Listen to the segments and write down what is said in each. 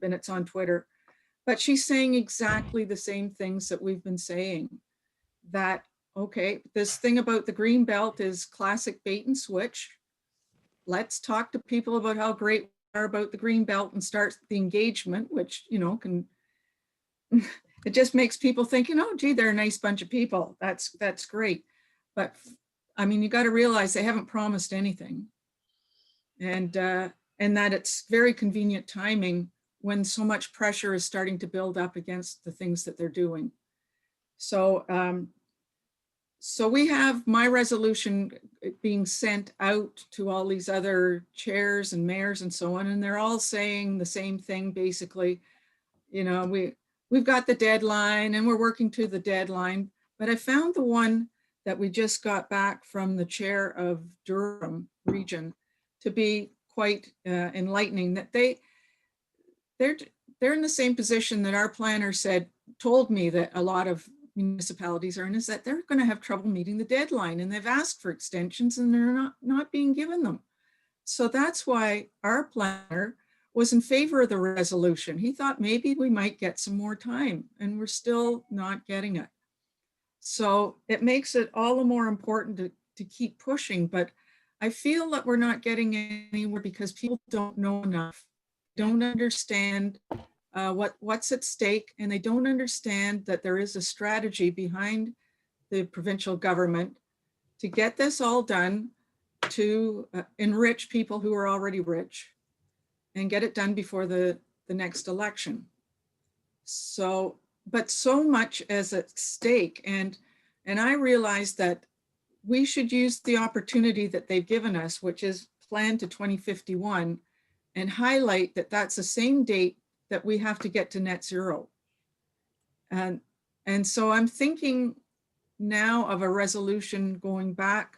and it's on Twitter, but she's saying exactly the same things that we've been saying. That, okay, this thing about the green belt is classic bait and switch. Let's talk to people about how great we are about the green belt and start the engagement, which, can, it just makes people think, gee, they're a nice bunch of people. That's great. But I mean, you got to realize they haven't promised anything. And that it's very convenient timing when so much pressure is starting to build up against the things that they're doing. So, so we have my resolution being sent out to all these other chairs and mayors and so on, and they're all saying the same thing, basically. We've got the deadline and we're working to the deadline, but I found the one that we just got back from the chair of Durham region to be quite enlightening, that they're in the same position that our planner told me that a lot of municipalities are in, is that they're going to have trouble meeting the deadline, and they've asked for extensions and they're not being given them. So that's why our planner was in favor of the resolution. He thought maybe we might get some more time, and we're still not getting it. So it makes it all the more important to keep pushing, but I feel that we're not getting anywhere because people don't know enough, don't understand what's at stake, and they don't understand that there is a strategy behind the provincial government to get this all done, to enrich people who are already rich and get it done before the next election. So, but so much is at stake, and I realized that we should use the opportunity that they've given us, which is planned to 2051, and highlight that that's the same date that we have to get to net zero. And so I'm thinking now of a resolution going back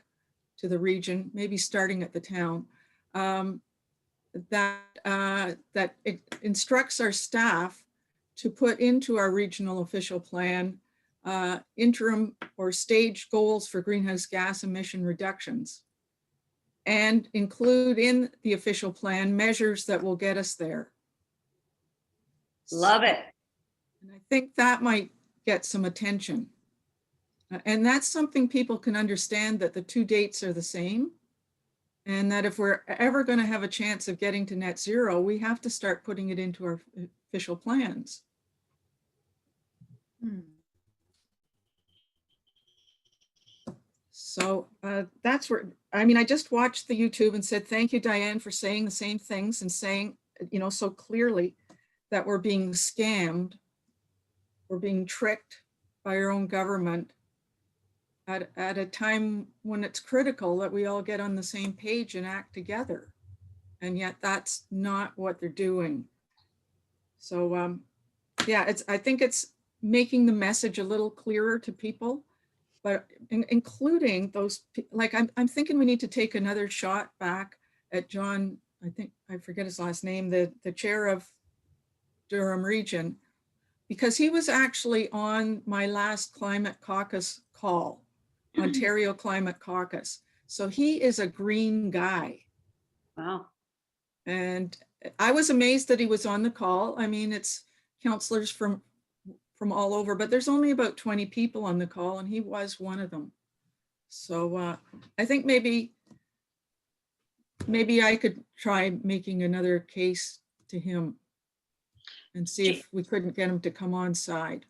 to the region, maybe starting at the town, that it instructs our staff to put into our regional official plan interim or stage goals for greenhouse gas emission reductions, and include in the official plan measures that will get us there. Love it. And I think that might get some attention. And that's something people can understand, that the two dates are the same. And that if we're ever going to have a chance of getting to net zero, we have to start putting it into our official plans. So that's where, I mean, I just watched the YouTube and said, thank you, Diane, for saying the same things and saying, so clearly that we're being scammed, we're being tricked by our own government at a time when it's critical that we all get on the same page and act together. And yet that's not what they're doing. So yeah, I think it's making the message a little clearer to people, but including those, like I'm thinking we need to take another shot back at John, I forget his last name, the chair of Durham region, because he was actually on my last climate caucus call, Ontario Climate Caucus. So he is a green guy. Wow. And I was amazed that he was on the call. I mean, it's councillors from all over, but there's only about 20 people on the call, and he was one of them. So I think maybe I could try making another case to him and see if we couldn't get him to come on side.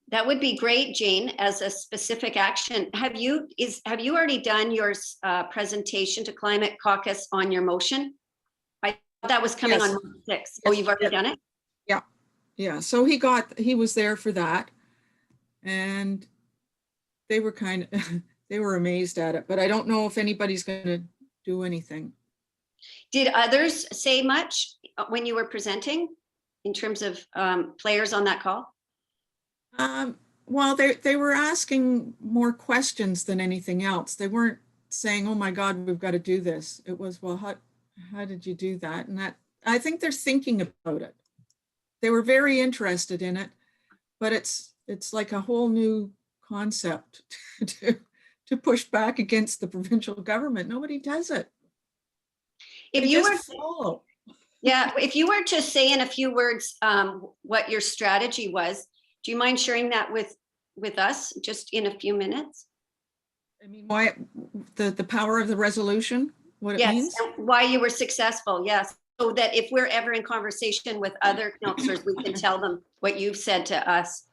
That would be great, Jane, as a specific action. Have you already done your presentation to Climate Caucus on your motion? I thought that was coming on March 6th. Yes. Oh, you've already done it? Yeah. Yeah. So he was there for that. And they were they were amazed at it, but I don't know if anybody's going to do anything. Did others say much when you were presenting in terms of players on that call? Well, they were asking more questions than anything else. They weren't saying, oh my God, we've got to do this. It was, well, how did you do that? And that, I think they're thinking about it. They were very interested in it, but it's like a whole new concept to push back against the provincial government. Nobody does it. If they you just follow. Yeah, if you were to say in a few words what your strategy was, do you mind sharing that with us just in a few minutes? I mean, why, the power of the resolution, what it Yes, means? and why you were successful, yes. So that if we're ever in conversation with other counselors, we can tell them what you've said to us.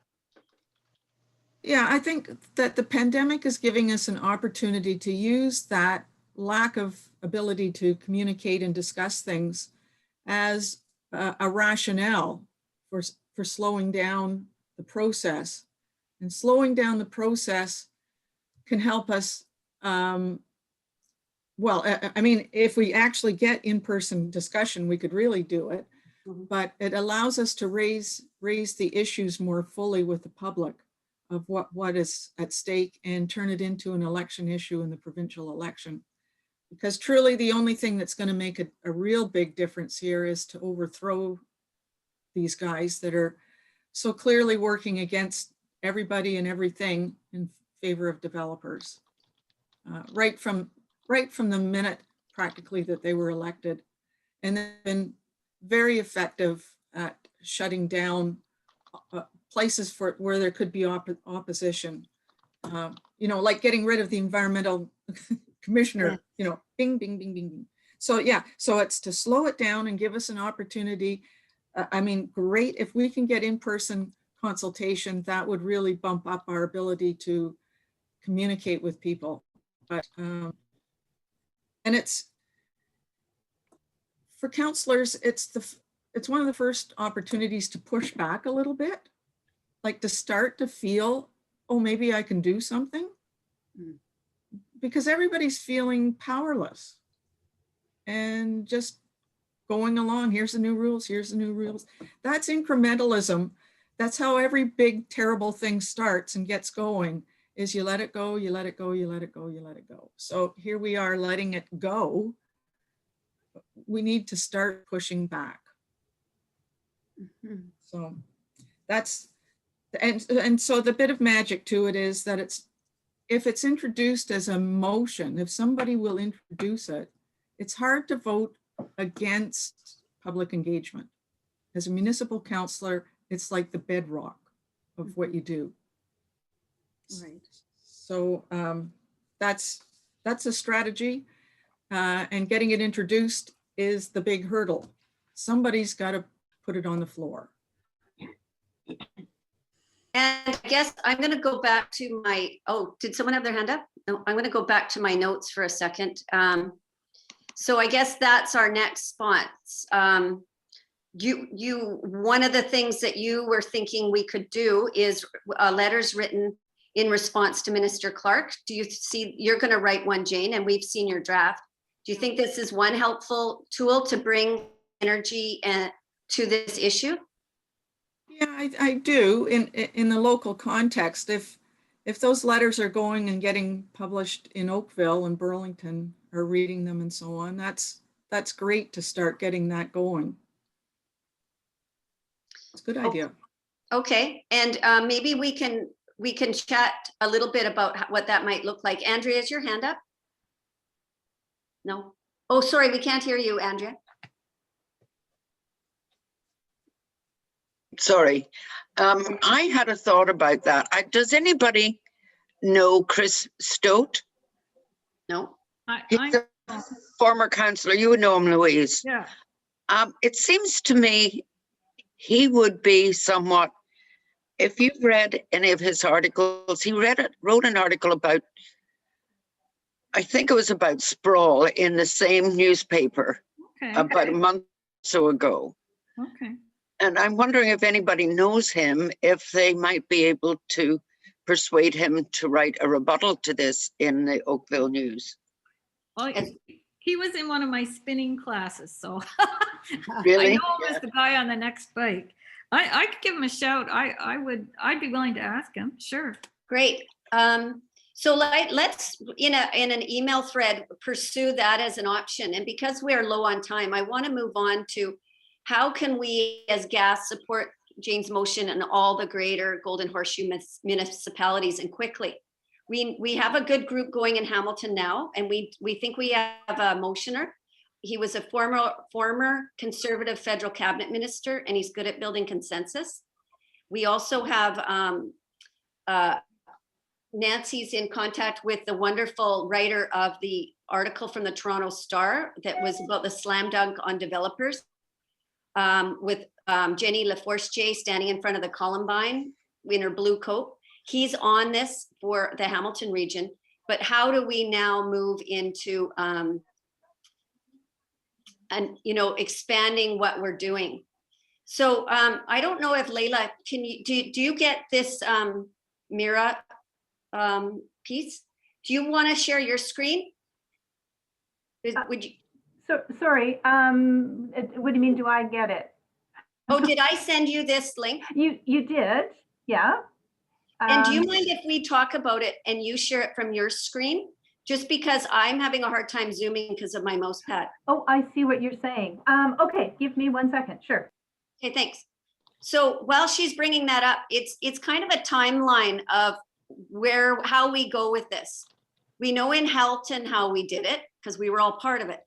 Yeah, I think that the pandemic is giving us an opportunity to use that lack of ability to communicate and discuss things as a rationale for slowing down the process. And slowing down the process can help us. Well, I mean, if we actually get in-person discussion, we could really do it. Mhm. But it allows us to raise the issues more fully with the public of what is at stake and turn it into an election issue in the provincial election. Because truly the only thing that's going to make a real big difference here is to overthrow these guys that are so clearly working against everybody and everything in favor of developers. Right from the minute practically that they were elected, and they've been very effective at shutting down places for where there could be opposition. You know, like getting rid of the environmental commissioner, you know, bing, bing, bing, bing, bing. So yeah, so it's to slow it down and give us an opportunity. I mean, great, if we can get in-person consultation, that would really bump up our ability to communicate with people. But, and it's, for counselors, it's one of the first opportunities to push back a little bit, like to start to feel, oh, maybe I can do something. Mm. Because everybody's feeling powerless and just going along. Here's the new rules. Here's the new rules. That's incrementalism. That's how every big, terrible thing starts and gets going, is you let it go, you let it go, you let it go, you let it go. So here we are letting it go. We need to start pushing back. Mhm. So that's, and so the bit of magic to it is that if it's introduced as a motion, if somebody will introduce it, it's hard to vote against public engagement. As a municipal councillor, it's like the bedrock of what you do. Right. So that's a strategy, and getting it introduced is the big hurdle. Somebody's got to put it on the floor. And I guess I'm going to go back to my, oh, did someone have their hand up? No, I'm going to go back to my notes for a second. So I guess that's our next response. One of the things that you were thinking we could do is letters written in response to Minister Clark. Do you see, you're going to write one, Jane, and we've seen your draft. Do you think this is one helpful tool to bring energy to this issue? Yeah, I do in the local context. If those letters are going and getting published in Oakville and Burlington, are reading them and so on, that's great to start getting that going. It's a good idea. Okay, and maybe we can chat a little bit about what that might look like. Andrea, is your hand up? No. Oh, sorry, we can't hear you, Andrea. Sorry. I had a thought about that. Does anybody know Chris Stote? No. He's a former councillor. You would know him, Louise. Yeah. It seems to me he would be somewhat, if you've read any of his articles, he wrote an article about, I think it was about sprawl in the same newspaper about a month or so ago. Okay. And I'm wondering if anybody knows him, if they might be able to persuade him to write a rebuttal to this in the Oakville News. Well, he was in one of my spinning classes, so Really? I know him as the guy on the next bike. I could give him a shout. I'd be willing to ask him. Sure. Great. So let's in an email thread pursue that as an option. And because we're low on time, I want to move on to how can we as GAS support Jane's motion in all the greater Golden Horseshoe municipalities and quickly. We have a good group going in Hamilton now, and we think we have a motioner. he was a former conservative federal cabinet minister, and he's good at building consensus. We also have Nancy's in contact with the wonderful writer of the article from the Toronto Star that was about the slam dunk on developers, with Jenny LaForce standing in front of the Columbine in her blue coat. He's on this for the Hamilton region, but how do we now move into expanding what we're doing? So I don't know if Leila, do you get this Mira piece? Do you want to share your screen? Would you? So, sorry, what do you mean, do I get it? Oh, did I send you this link? You did, yeah. And do you mind if we talk about it and you share it from your screen? Just because I'm having a hard time zooming because of my mouse pad. Oh, I see what you're saying. Okay, give me 1 second, sure. Okay, thanks. So while she's bringing that up, it's kind of a timeline of how we go with this. We know in Halton how we did it because we were all part of it.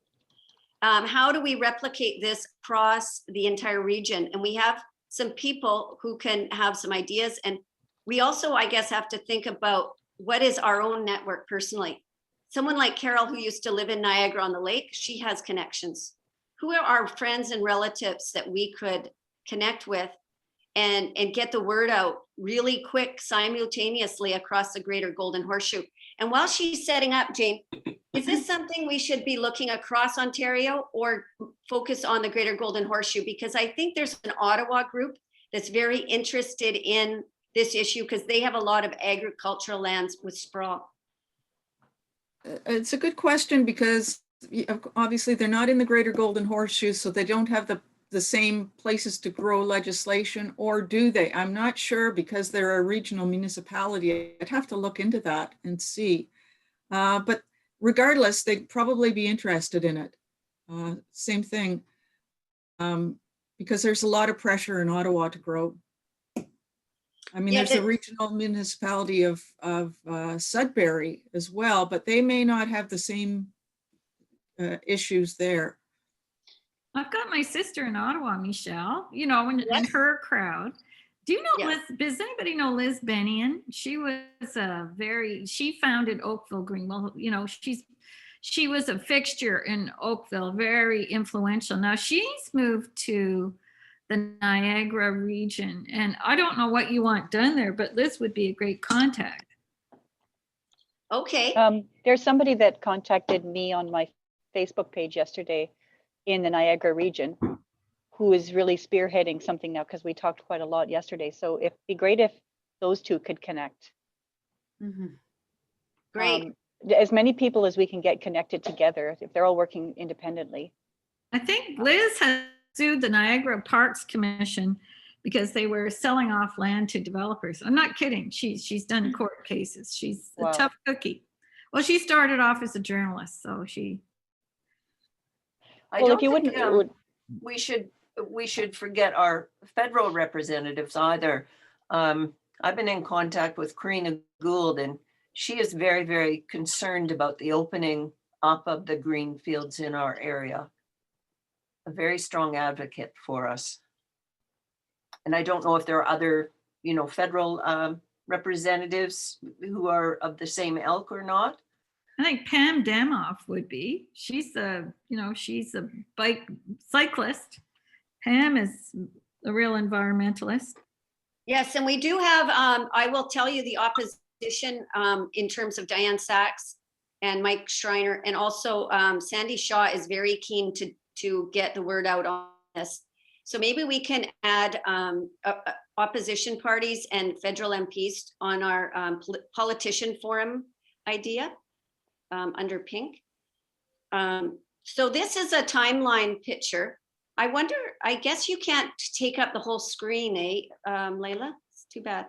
How do we replicate this across the entire region? And we have some people who can have some ideas. And we also, I guess, have to think about what is our own network personally. Someone like Carol, who used to live in Niagara on the Lake, she has connections. Who are our friends and relatives that we could connect with and get the word out really quick, simultaneously across the greater Golden Horseshoe? And while she's setting up, Jane, is this something we should be looking across Ontario or focus on the greater Golden Horseshoe? Because I think there's an Ottawa group that's very interested in this issue because they have a lot of agricultural lands with sprawl. It's a good question because obviously they're not in the greater Golden Horseshoe, so they don't have the same places to grow legislation, or do they? I'm not sure because they're a regional municipality. I'd have to look into that and see. But regardless, they'd probably be interested in it. Same thing, because there's a lot of pressure in Ottawa to grow. I mean, Yeah, there's a regional municipality of Sudbury as well, but they may not have the same issues there. I've got my sister in Ottawa, Michelle, in Yes. her crowd. Do you know Yeah. does anybody know Liz Bennion? She was she founded Oakville Green. Well, she was a fixture in Oakville, very influential. Now she's moved to the Niagara region, and I don't know what you want done there, but Liz would be a great contact. Okay. There's somebody that contacted me on my Facebook page yesterday in the Niagara region who is really spearheading something now because we talked quite a lot yesterday. So it'd be great if those two could connect. Great. As many people as we can get connected together, if they're all working independently. I think Liz has sued the Niagara Parks Commission because they were selling off land to developers. I'm not kidding. She's done court cases. She's Wow. a tough cookie. Well, she started off as a journalist, so she. I Well, don't if you think wouldn't, we should forget our federal representatives either. I've been in contact with Karina Gould, and she is very, very concerned about the opening up of the green fields in our area. A very strong advocate for us. And I don't know if there are other, federal representatives who are of the same ilk or not. I think Pam Damoff would be. She's a bike cyclist. Pam is a real environmentalist. Yes, and we do have, I will tell you the opposition in terms of Diane Sachs and Mike Schreiner, and also Sandy Shaw is very keen to get the word out on this. So maybe we can add opposition parties and federal MPs on our politician forum idea under pink. So this is a timeline picture. I wonder, I guess you can't take up the whole screen, Leila? It's too bad.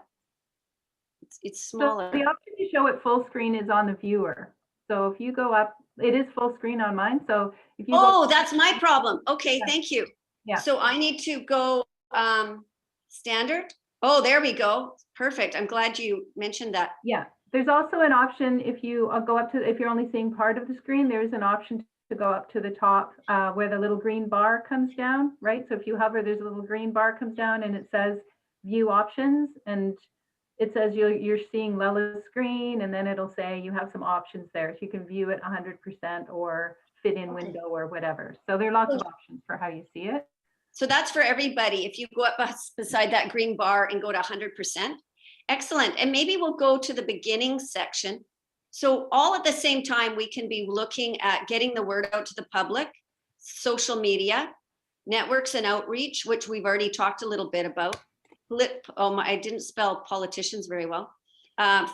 It's So smaller. the option to show it full screen is on the viewer. So if you go up, it is full screen on mine. So if you Oh, that's my problem. Okay, Yeah. thank you. Yeah. So I need to go standard. Oh, there we go. Perfect. I'm glad you mentioned that. Yeah, there's also an option if you go up to, if you're only seeing part of the screen, there's an option to go up to the top where the little green bar comes down, right? So if you hover, there's a little green bar comes down and it says view options, and it says you're seeing Lela's screen, and then it'll say you have some options there. So you can view it 100% or fit in Okay. window or whatever. So there are lots of options for how you see it. So that's for everybody. If you go up beside that green bar and go to 100%. Excellent. And maybe we'll go to the beginning section. So all at the same time, we can be looking at getting the word out to the public, social media, networks and outreach, which we've already talked a little bit about. I didn't spell politicians very well.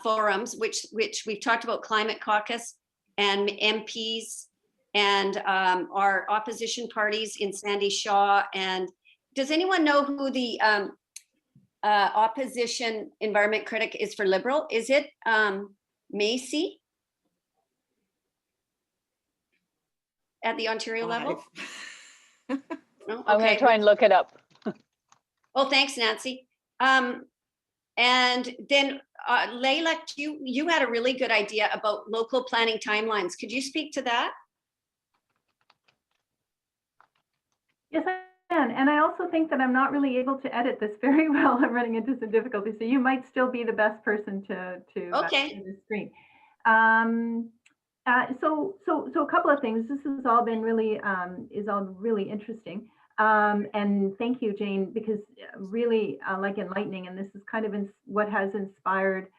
Forums, which we've talked about, Climate Caucus and MPs and our opposition parties in Sandy Shaw. And does anyone know who the opposition environment critic is for Liberal? Is it Macy at the Ontario level? No? I'm going Okay. to try and look it up. Well, thanks, Nancy. And then Leila, you had a really good idea about local planning timelines. Could you speak to that? Yes, I can. And I also think that I'm not really able to edit this very well. I'm running into some difficulties. So you might still be the best person to Okay. see the screen. So a couple of things. This has all been really is all really interesting. And thank you, Jane, because really like enlightening. And this is kind of what has inspired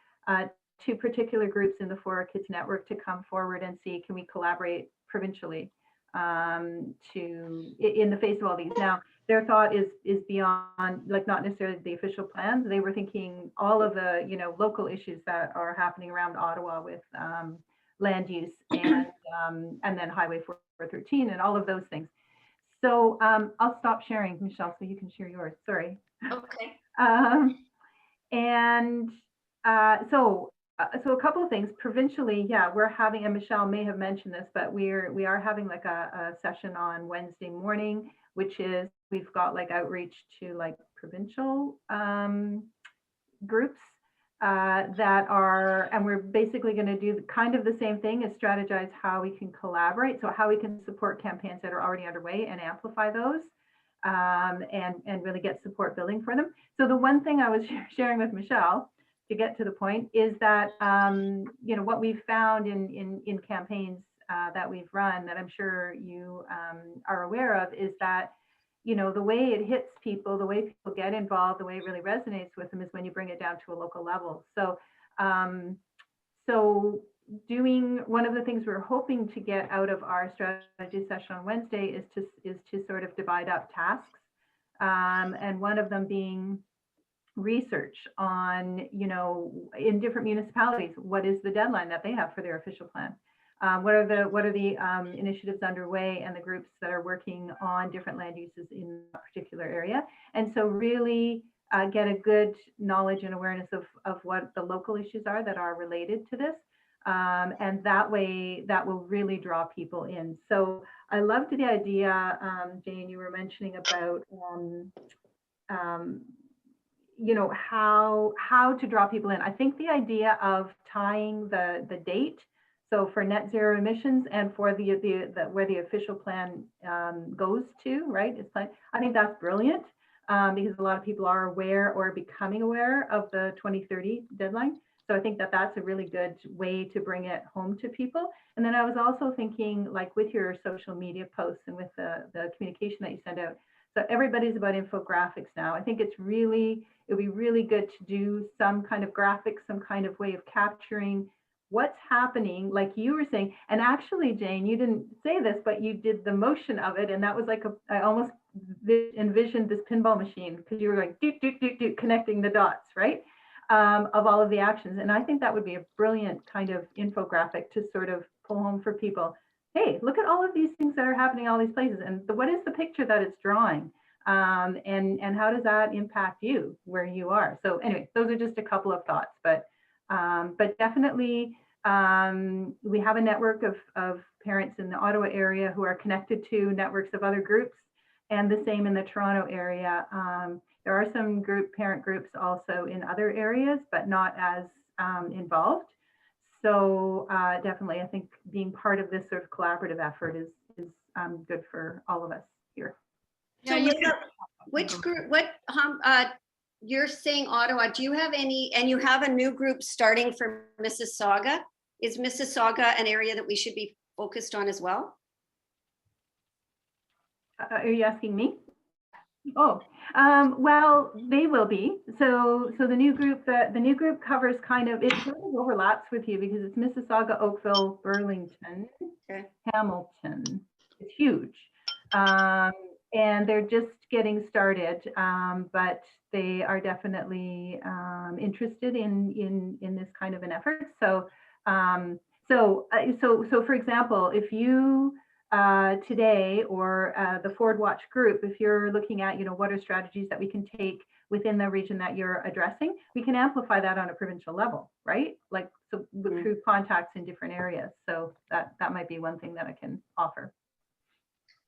two particular groups in the For Our Kids Network to come forward and see, can we collaborate provincially in the face of all these. Now, their thought is beyond, like, not necessarily the official plans. They were thinking all of the, local issues that are happening around Ottawa with land use and then Highway 413 and all of those things. So I'll stop sharing, Michelle, so you can share yours. Sorry. Okay. So a couple of things provincially, yeah, we're having, and Michelle may have mentioned this, but we are having like a session on Wednesday morning, which is, we've got like outreach to like provincial groups that are, and we're basically going to do kind of the same thing as strategize how we can collaborate. So how we can support campaigns that are already underway and amplify those and really get support building for them. So the one thing I was sharing with Michelle, to get to the point, is that what we've found in campaigns that we've run, that I'm sure you are aware of, is that the way it hits people, the way people get involved, the way it really resonates with them is when you bring it down to a local level. So doing one of the things we're hoping to get out of our strategy session on Wednesday is to sort of divide up tasks, and one of them being research on, in different municipalities, what is the deadline that they have for their official plan? What are the initiatives underway and the groups that are working on different land uses in a particular area? And so really get a good knowledge and awareness of what the local issues are that are related to this. And that way, that will really draw people in. So I loved the idea, Jane, you were mentioning about how to draw people in. I think the idea of tying the date, so for net zero emissions and for the where the official plan goes to, right? I think that's brilliant because a lot of people are aware or becoming aware of the 2030 deadline. So I think that that's a really good way to bring it home to people. And then I was also thinking, like with your social media posts and with the communication that you send out, so everybody's about infographics now. I think it would be really good to do some kind of graphic, some kind of way of capturing what's happening, like you were saying. And actually, Jane, you didn't say this, but you did the motion of it. And that was like, I almost envisioned this pinball machine, because you were like, doot, doot, doot, doot, connecting the dots, right? Of all of the actions. And I think that would be a brilliant kind of infographic to sort of pull home for people. Hey, look at all of these things that are happening in all these places, and what is the picture that it's drawing, and how does that impact you where you are? So anyway, those are just a couple of thoughts, but definitely we have a network of parents in the Ottawa area who are connected to networks of other groups, and the same in the Toronto area. There are some parent groups also in other areas, but not as involved. So definitely, I think being part of this sort of collaborative effort good for all of us here. So Yeah, you Leila, which group, you're saying Ottawa, do you have any, and you have a new group starting for Mississauga? Is Mississauga an area that we should be focused on as well? Are you asking me? Oh, well, they will be. So the new group, the new group covers kind of, it sort of overlaps with you because it's Mississauga, Oakville, Burlington, Okay. Hamilton. It's huge. And they're just getting started, but they are definitely interested in this kind of an effort. So for example, if you today or the Forward Watch group, if you're looking at, what are strategies that we can take within the region that you're addressing, we can amplify that on a provincial level, right? Like, so through contacts in different areas. So that might be one thing that I can offer.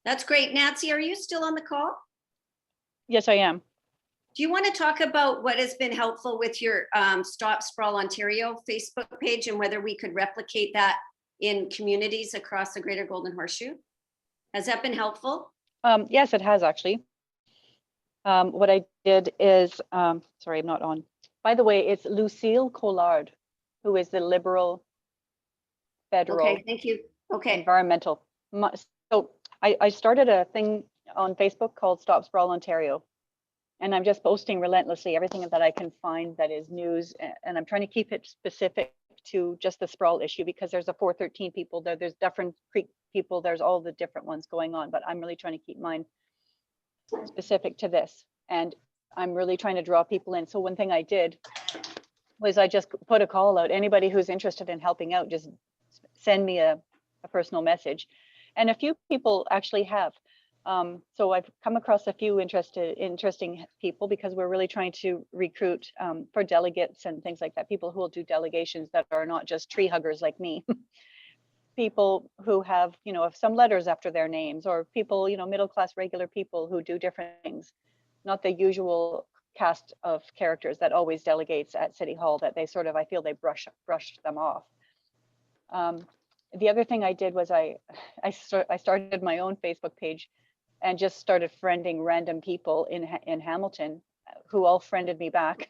That's great. Nancy, are you still on the call? Yes, I am. Do you want to talk about what has been helpful with your Stop Sprawl Ontario Facebook page and whether we could replicate that in communities across the Greater Golden Horseshoe? Has that been helpful? Yes, it has actually. What I did is, sorry, I'm not on. By the way, it's Lucille Collard, who is the Liberal Federal Okay, thank you. Okay, Environmental. So I started a thing on Facebook called Stop Sprawl Ontario. And I'm just posting relentlessly everything that I can find that is news. And I'm trying to keep it specific to just the sprawl issue because there's a 413 people there, there's different Creek people, there's all the different ones going on, but I'm really trying to keep mine specific to this. And I'm really trying to draw people in. So one thing I did was I just put a call out. Anybody who's interested in helping out, just send me a personal message. And a few people actually have. So I've come across a few interesting people because we're really trying to recruit for delegates and things like that, people who will do delegations that are not just tree huggers like me. People who have, some letters after their names, or people, middle-class regular people who do different things, not the usual cast of characters that always delegates at City Hall that they sort of, I feel they brush them off. The other thing I did was I started my own Facebook page and just started friending random people in Hamilton who all friended me back.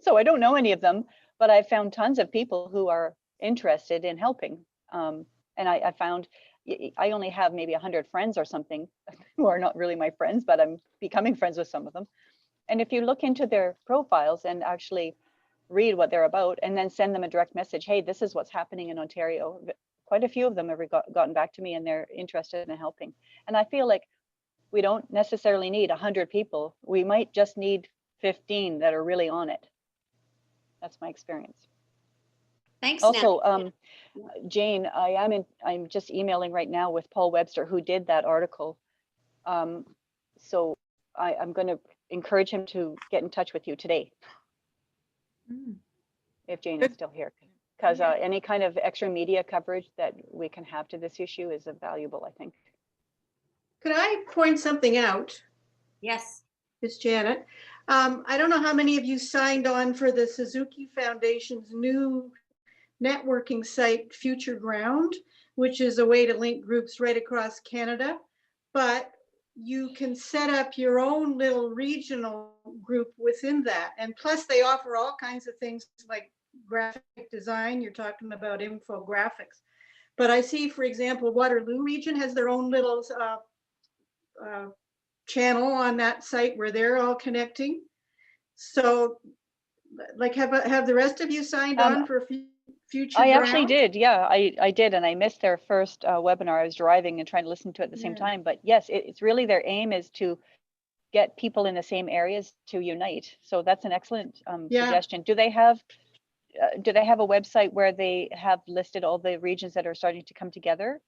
So I don't know any of them, but I found tons of people who are interested in helping. And I found I only have maybe 100 friends or something who are not really my friends, but I'm becoming friends with some of them. And if you look into their profiles and actually read what they're about and then send them a direct message, hey, this is what's happening in Ontario. Quite a few of them have gotten back to me and they're interested in helping. And I feel like we don't necessarily need 100 people. We might just need 15 that are really on it. That's my experience. thanks, Also, Nancy. Jane, I'm just emailing right now with Paul Webster, who did that article. So I'm going to encourage him to get in touch with you today, if Jane is still here, because any kind of extra media coverage that we can have to this issue is valuable, I think. Could I point something out? Yes. It's Janet. I don't know how many of you signed on for the Suzuki Foundation's new networking site, Future Ground, which is a way to link groups right across Canada. But you can set up your own little regional group within that. And plus they offer all kinds of things like graphic design. You're talking about infographics. But I see, for example, Waterloo region has their own little channel on that site where they're all connecting. So like have the rest of you signed on for Future I Ground? actually did. Yeah, I did. And I missed their first webinar. I was driving and trying to listen to it at the same time. But yes, it's really their aim is to get people in the same areas to unite. So that's an excellent suggestion. Do they have a website where they have listed all the regions that are starting to come together?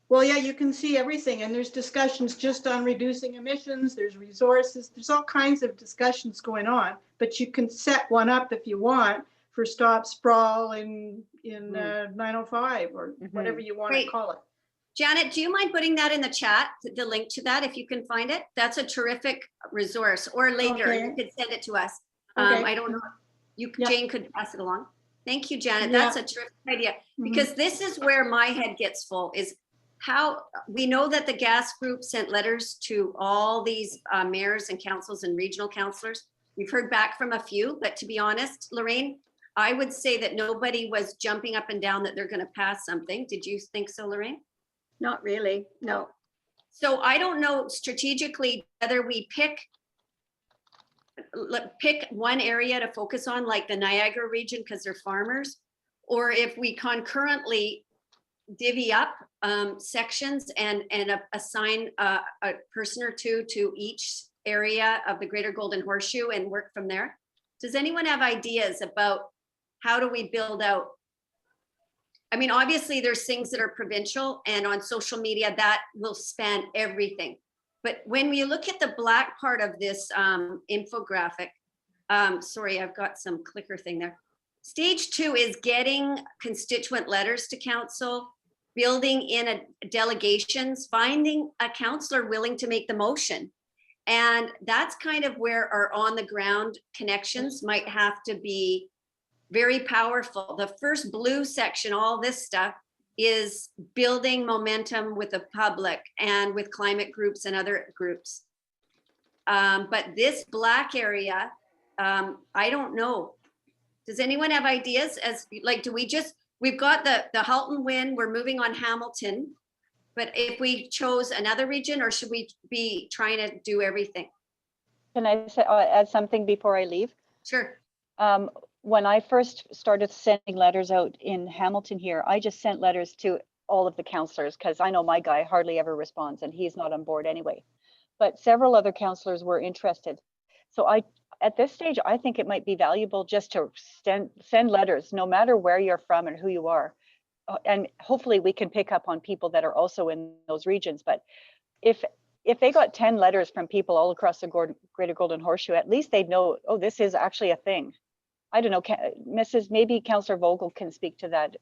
Well, yeah, you can see everything, and there's discussions just on reducing emissions, there's resources, there's all kinds of discussions going on, but you can set one up if you want for Stop Sprawl in 905 or whatever you want to call it. Janet, do you mind putting that in the chat, the link to that, if you can find it? That's a terrific resource, or later you could send it to us. I don't know, Jane could pass it along. Thank you, Janet. That's a terrific idea, because this is where my head gets full, is how, we know that the gas group sent letters to all these mayors and councils and regional councillors. We've heard back from a few, but to be honest, Lorraine, I would say that nobody was jumping up and down that they're going to pass something. Did you think so, Lorraine? Not really, no. So I don't know strategically whether we pick one area to focus on, like the Niagara region, because they're farmers, or if we concurrently divvy up sections and assign a person or two to each area of the Greater Golden Horseshoe and work from there. Does anyone have ideas about how do we build out? I mean, obviously there's things that are provincial, and on social media that will span everything. But when you look at the black part of this infographic, sorry, I've got some clicker thing there. Stage 2 is getting constituent letters to council, building in delegations, finding a councillor willing to make the motion. And that's kind of where our on the ground connections might have to be very powerful. The first blue section, all this stuff, is building momentum with the public and with climate groups and other groups. But this black area, I don't know. Does anyone have ideas? As like, do we just, we've got the Halton win, we're moving on Hamilton. But if we chose another region, or should we be trying to do everything? Can I say, add something before I leave? Sure. When I first started sending letters out in Hamilton here, I just sent letters to all of the councillors because I know my guy hardly ever responds and he's not on board anyway. But several other councillors were interested. So at this stage, I think it might be valuable just to send letters, no matter where you're from and who you are. And hopefully we can pick up on people that are also in those regions. But if they got 10 letters from people all across the Greater Golden Horseshoe, at least they'd know, oh, this is actually a thing. I don't know, maybe Councillor Vogel can speak to that.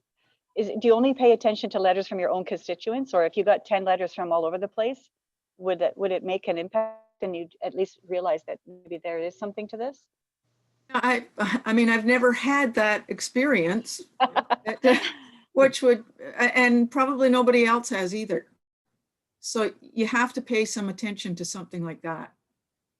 Do you only pay attention to letters from your own constituents, or if you got 10 letters from all over the place, would it make an impact and you'd at least realize that maybe there is something to this? I mean, I've never had that experience, which would, and probably nobody else has either. So you have to pay some attention to something like that.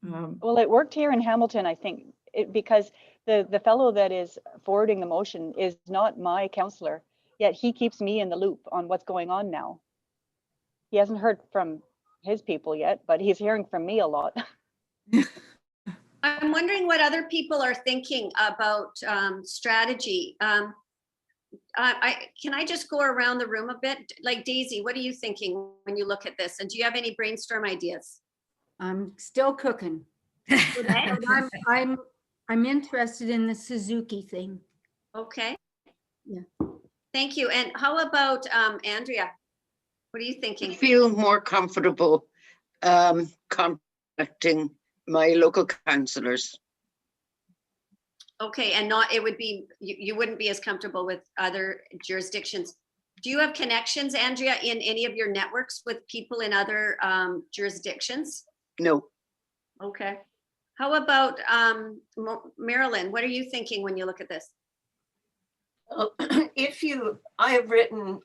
Well, it worked here in Hamilton, I think, because the fellow that is forwarding the motion is not my councillor, yet he keeps me in the loop on what's going on now. He hasn't heard from his people yet, but he's hearing from me a lot. I'm wondering what other people are thinking about strategy. Can I just go around the room a bit? Like Daisy, what are you thinking when you look at this? And do you have any brainstorm ideas? I'm still cooking. I'm interested in the Suzuki thing. Okay. Yeah. Thank you. And how about Andrea? What are you I thinking? feel more comfortable contacting my local councillors. Okay, and not, it would be, you wouldn't be as comfortable with other jurisdictions. Do you have connections, Andrea, in any of your networks with people in other jurisdictions? No. Okay. How about Marilyn? What are you thinking when you look at this? I have written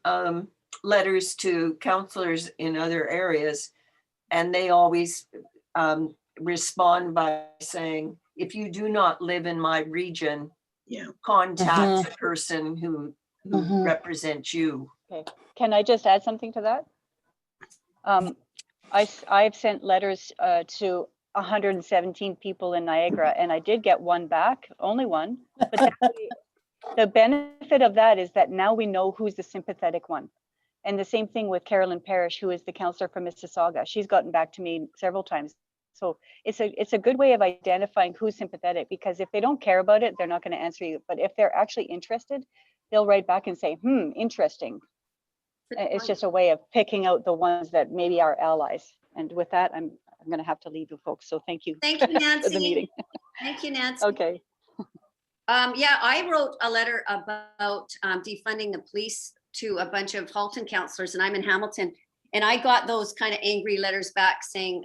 letters to councillors in other areas, and they always respond by saying, if you do not live in my region, contact the person who represents you. Okay, can I just add something to that? I've sent letters to 117 people in Niagara, and I did get one back, only one. But the benefit of that is that now we know who's the sympathetic one. And the same thing with Carolyn Parrish, who is the councillor from Mississauga. She's gotten back to me several times. So it's a good way of identifying who's sympathetic, because if they don't care about it, they're not going to answer you. But if they're actually interested, they'll write back and say, interesting. It's just a way of picking out the ones that maybe are allies. And with that, I'm going to have to leave you folks. So thank you. Thank you, for the Nancy. meeting. Thank you, Nancy. Okay. Yeah, I wrote a letter about defunding the police to a bunch of Halton councillors, and I'm in Hamilton. And I got those kind of angry letters back saying,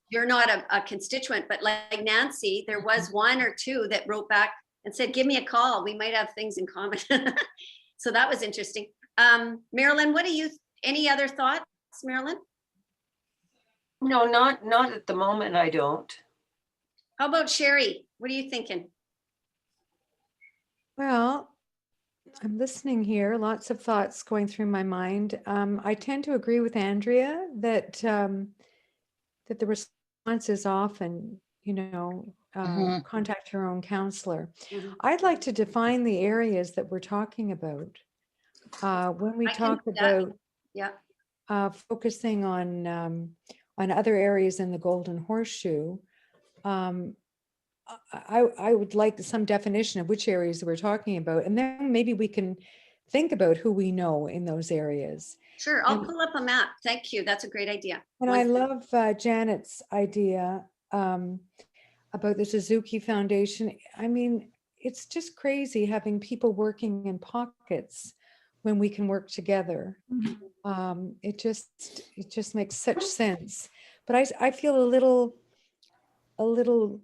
you're not a constituent, but like Nancy, there was one or two that wrote back and said, give me a call. We might have things in common. So that was interesting. Marilyn, what do you Any other thoughts, Marilyn? No, not at the moment, I don't. How about Sherry? What are you thinking? Well, I'm listening here, lots of thoughts going through my mind. I tend to agree with Andrea that that the response is often, contact your own counselor. Mhm. I'd like to define the areas that we're talking about. When we I can talk do that. about Yeah, focusing on other areas in the Golden Horseshoe, I would like some definition of which areas we're talking about, and then maybe we can think about who we know in those areas. sure. I'll And- pull up a map. Thank you. That's a great idea. And I love Janet's idea about the Suzuki Foundation. I mean, it's just crazy having people working in pockets when we can work together. It just makes such sense. But I feel a little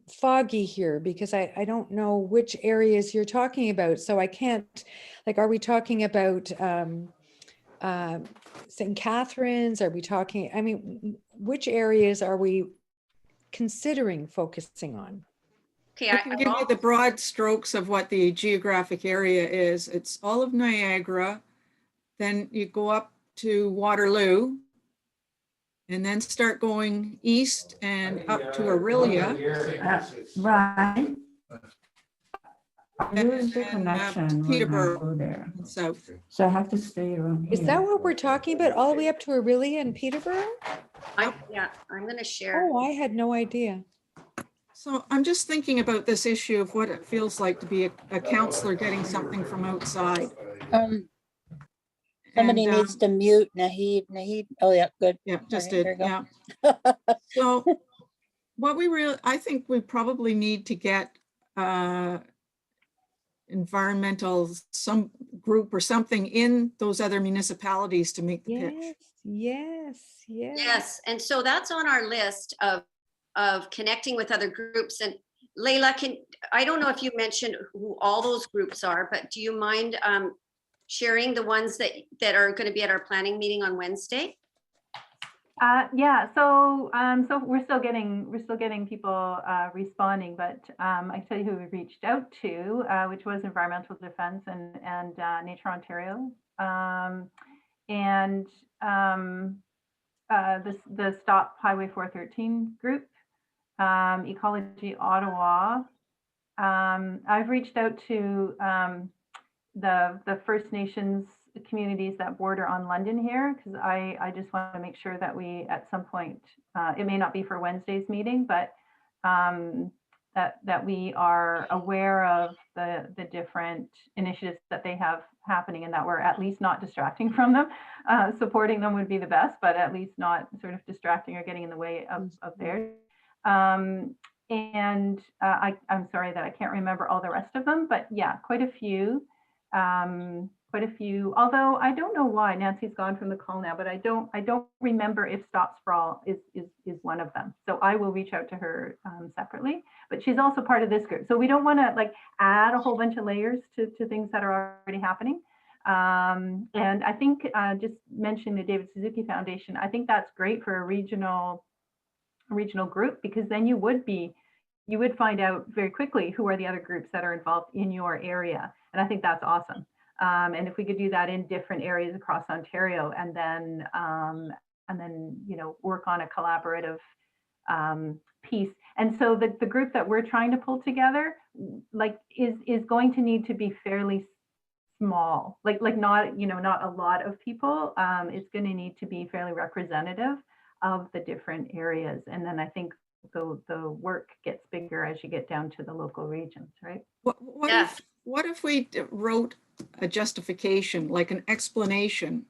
foggy here because I don't know which areas you're talking about. So I can't, like, are we talking about St. Catharines? Are we talking, I mean, which areas are we considering focusing on? Okay, I can give you the broad strokes of what the geographic area is. It's all of Niagara. Then you go up to Waterloo and then start going east and up to Aurelia. Right. And Lose the then, connection when I Peterborough. go there. And south. So I have to stay around here. Is that what we're talking about? All the way up to Aurelia and Peterborough? yeah, I'm going to share. Oh, I had no idea. So I'm just thinking about this issue of what it feels like to be a counselor getting something from outside. Somebody And, needs to mute Naheed. Naheed. Oh, yeah, good. Yeah, just All right, did, there yeah. So what I think we probably need to get environmental, some group or something in those other municipalities to make the pitch. Yes. Yes, and so that's on our list of connecting with other groups. And Leila, I don't know if you mentioned who all those groups are, but do you mind sharing the ones that are going to be at our planning meeting on Wednesday? Yeah, so we're still getting people responding, but I can tell you who we reached out to, which was Environmental Defense and Nature Ontario, and the Stop Highway 413 group, Ecology Ottawa. I've reached out to the First Nations communities that border on London here, because I just want to make sure that we at some point, it may not be for Wednesday's meeting, but that we are aware of the different initiatives that they have happening and that we're at least not distracting from them. Supporting them would be the best, but at least not sort of distracting or getting in the way of theirs. And I'm sorry that I can't remember all the rest of them, but yeah, quite a few. Although I don't know why Nancy's gone from the call now, but I don't remember if Stop Sprawl is one of them. So I will reach out to her separately, but she's also part of this group. So we don't want to like add a whole bunch of layers to things that are already happening. And I think just mentioning the David Suzuki Foundation, I think that's great for a regional group, because then you would find out very quickly who are the other groups that are involved in your area. And I think that's awesome. And if we could do that in different areas across Ontario, and then work on a collaborative piece. And so the group that we're trying to pull together, like, is going to need to be fairly small, like not a lot of people. It's going to need to be fairly representative of the different areas. And then I think the work gets bigger as you get down to the local regions, right? What if we wrote a justification, like an explanation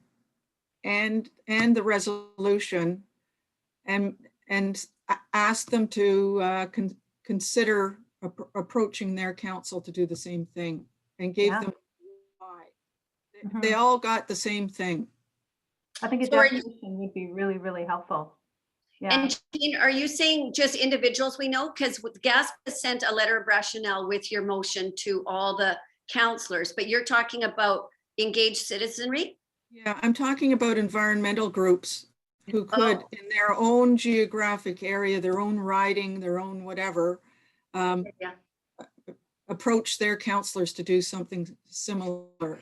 and the resolution, and ask them to consider approaching their council to do the same thing, and gave them why. They all got the same thing. I think a definition would be really, really helpful. Yeah. And Jean, are you saying just individuals we know? Because GASP has sent a letter of rationale with your motion to all the councillors, but you're talking about engaged citizenry? Yeah, I'm talking about environmental groups who could, Oh. in their own geographic area, their own riding, their own whatever, Yeah. approach their counselors to do something similar.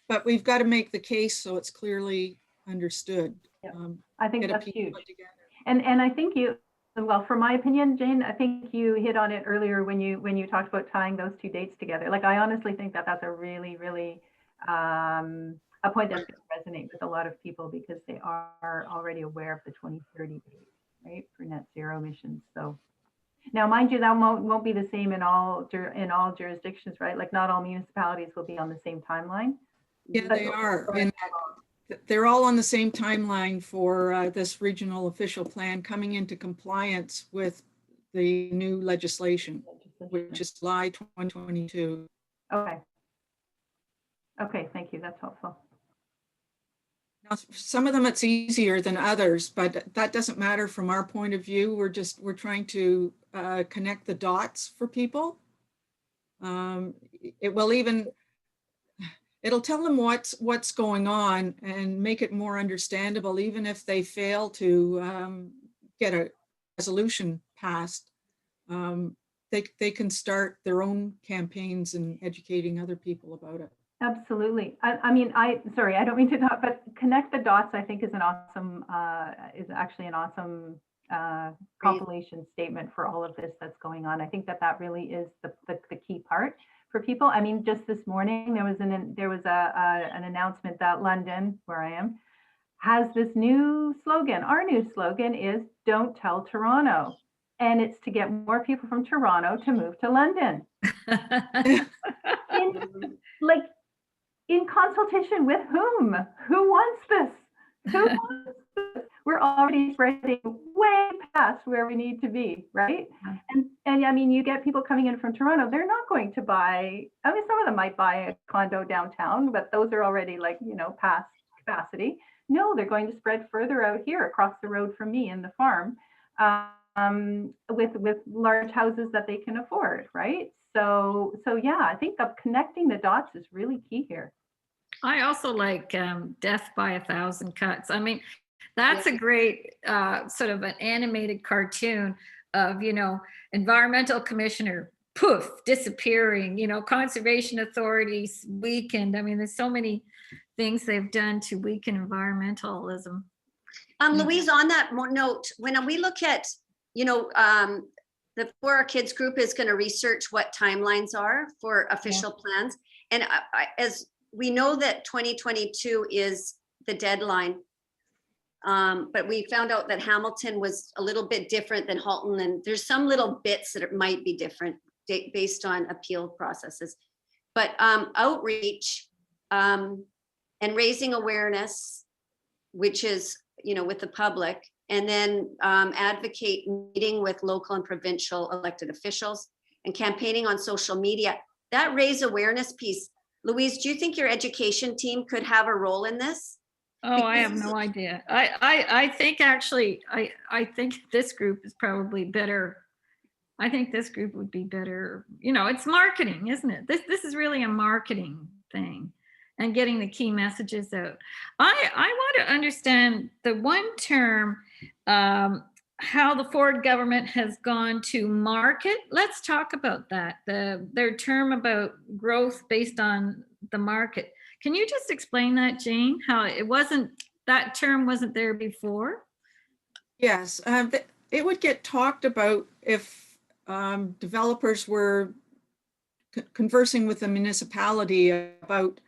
But we've got to make the case so it's clearly understood. Yeah. Um, I think get a that's piece huge. put together. And I think you, well, for my opinion, Jane, I think you hit on it earlier when you talked about tying those two dates together. Like, I honestly think that that's a really, really a point that's going to resonate with a lot of people because they are already aware of the 2030 date, right, for net zero emissions. So now, mind you, that won't be the same in all jurisdictions, right? Like, not all municipalities will be on the same timeline. Yeah, they are. And they're all on the same timeline for this regional official plan coming into compliance with the new legislation, which is July 2022. Okay. Okay, thank you. That's helpful. Now, some of them it's easier than others, but that doesn't matter from our point of view. We're trying to connect the dots for people. It'll tell them what's going on and make it more understandable, even if they fail to get a resolution passed. They can start their own campaigns and educating other people about it. Absolutely. I mean, sorry, I don't mean to talk, but connect the dots, I think is actually an awesome compilation statement for all of this that's going on. I think that really is the key part for people. I mean, just this morning, there was an announcement that London, where I am, has this new slogan. Our new slogan is "Don't Tell Toronto." And it's to get more people from Toronto to move to London. In consultation with whom? Who wants this? Who wants this? We're already spreading way past where we need to be, right? And I mean, you get people coming in from Toronto, they're not going to buy, I mean, some of them might buy a condo downtown, but those are already like, past capacity. No, they're going to spread further out here across the road from me in the farm with large houses that they can afford, right? So yeah, I think connecting the dots is really key here. I also like Death by a Thousand Cuts. I mean, that's a great sort of an animated cartoon of, environmental commissioner, poof, disappearing, conservation authorities weakened. I mean, there's so many things they've done to weaken environmentalism. Louise, on that note, when we look at, the For Our Kids group is going to research what timelines are for official plans. And as we know that 2022 is the deadline, but we found out that Hamilton was a little bit different than Halton, and there's some little bits that might be different based on appeal processes. But outreach and raising awareness, which is, with the public, and then advocate meeting with local and provincial elected officials and campaigning on social media. That raise awareness piece. Louise, do you think your education team could have a role in this? Oh, I have no idea. I think actually, I think this group is probably better. I think this group would be better. It's marketing, isn't it? This is really a marketing thing and getting the key messages out. I want to understand the one term, how the Ford government has gone to market. Let's talk about that. Their term about growth based on the market. Can you just explain that, Jane? How that term wasn't there before? Yes, it would get talked about if developers were conversing with the municipality about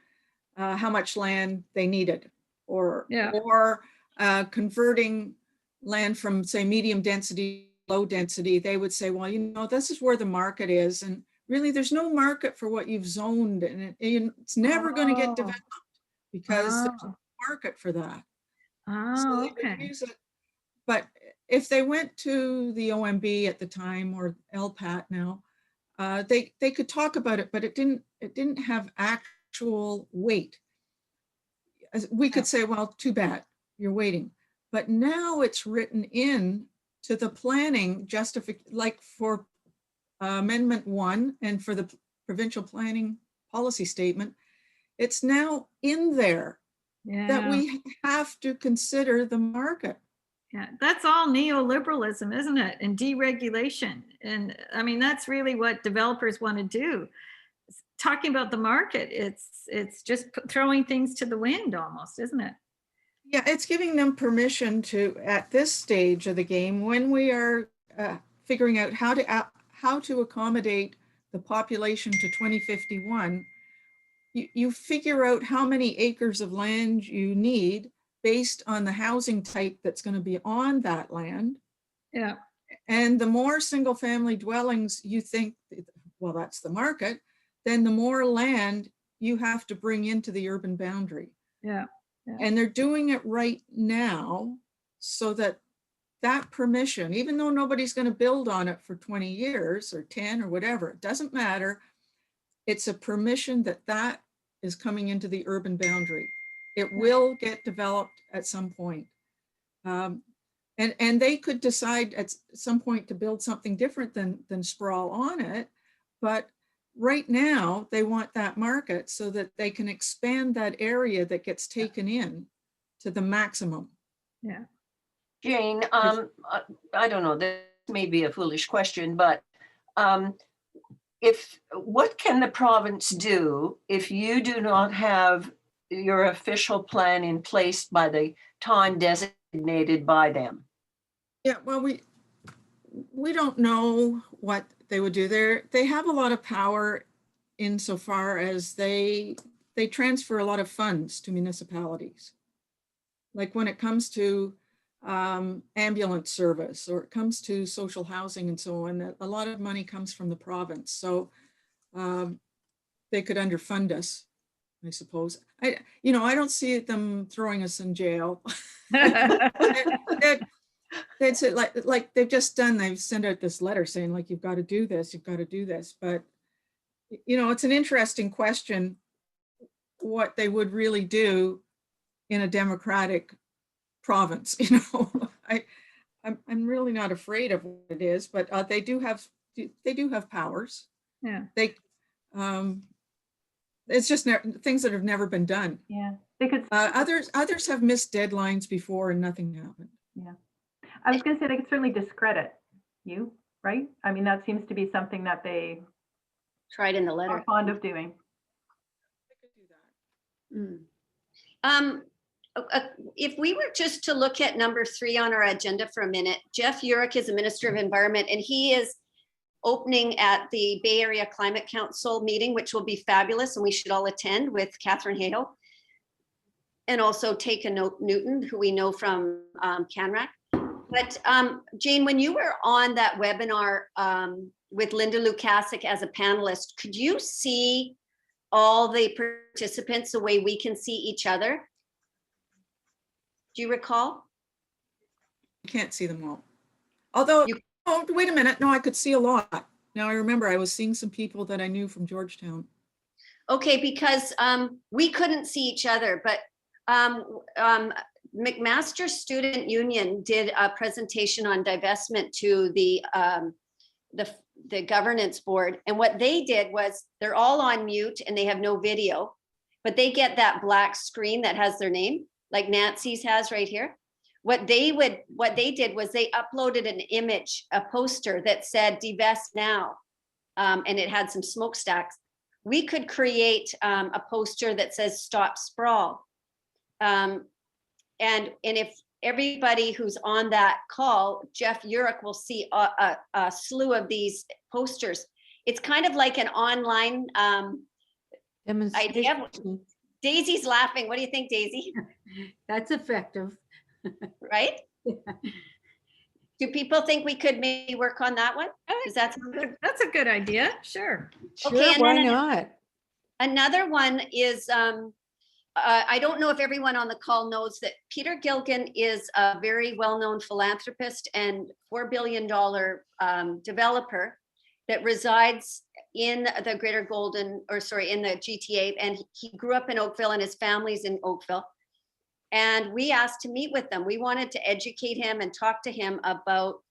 how much land they needed, or converting land from, say, medium density, low density. They would say, well, this is where the market is, and really there's no market for what you've zoned, and it's never going to get developed because there's no market for that. So they would use it. But if they went to the OMB at the time, or LPAT now, they could talk about it, but it didn't have actual weight. We could say, well, too bad, you're waiting. But now it's written in to the planning like for Amendment 1 and for the provincial planning policy statement, it's now in there that Yeah, we have to consider the market. yeah, that's all neoliberalism, isn't it? And deregulation. And I mean, that's really what developers want to do. Talking about the market, it's just throwing things to the wind almost, isn't it? Yeah, it's giving them permission to, at this stage of the game, when we are figuring out how to accommodate the population to 2051, you figure out how many acres of land you need based on the housing type that's going to be on that land. Yeah, And the more single family dwellings you think, well, that's the market, then the more land you have to bring into the urban boundary. yeah. And they're doing it right now so that that permission, even though nobody's going to build on it for 20 years or 10 or whatever, it doesn't matter. It's a permission that is coming into the urban boundary. It will get developed at some point. And they could decide at some point to build something different than sprawl on it. But right now, they want that market so that they can expand that area that gets taken in to the maximum. Yeah. Jane, I don't know, this may be a foolish question, but what can the province do if you do not have your official plan in place by the time designated by them? Yeah, well, we don't know what they would do there. They have a lot of power insofar as they transfer a lot of funds to municipalities. Like when it comes to ambulance service, or it comes to social housing and so on, a lot of money comes from the province. So they could underfund us, I suppose. I don't see them throwing us in jail. That's it, like they've just done, they've sent out this letter saying, like, you've got to do this, you've got to do this. But, it's an interesting question, what they would really do in a democratic province. I'm really not afraid of what it is, but they do have powers. Yeah. It's just things that have never been done. Yeah, they could. Others have missed deadlines before and nothing happened. Yeah, I was going to say they could certainly discredit you, right? I mean, that seems to be something that they Tried in the letter. are fond of doing. If we were just to look at number 3 on our agenda for a minute, Jeff Urich is the Minister of Environment, and he is opening at the Bay Area Climate Council meeting, which will be fabulous, and we should all attend with Catherine Hale. And also Taika Newton, who we know from CANRAC. But Jane, when you were on that webinar with Linda Lukasik as a panelist, could you see all the participants the way we can see each other? Do you recall? You can't see them all. Although, oh, wait a minute. No, I could see a lot. Now I remember I was seeing some people that I knew from Georgetown. Okay, because we couldn't see each other, but McMaster Student Union did a presentation on divestment to the governance board. And what they did was they're all on mute and they have no video, but they get that black screen that has their name, like Nancy's has right here. What they did was they uploaded an image, a poster that said divest now, and it had some smokestacks. We could create a poster that says stop sprawl. And if everybody who's on that call, Jeff Urich will see a slew of these posters. It's kind of like an online idea. Daisy's laughing. What do you think, Daisy? That's effective. Right? Do people think we could maybe work on that one? Is that That's a good idea. Sure. Sure, Okay, and why then not? another one is, I don't know if everyone on the call knows that Peter Gilgan is a very well-known philanthropist and $4 billion developer that resides in the greater Golden, in the GTA. And he grew up in Oakville and his family's in Oakville. And we asked to meet with them. We wanted to educate him and talk to him about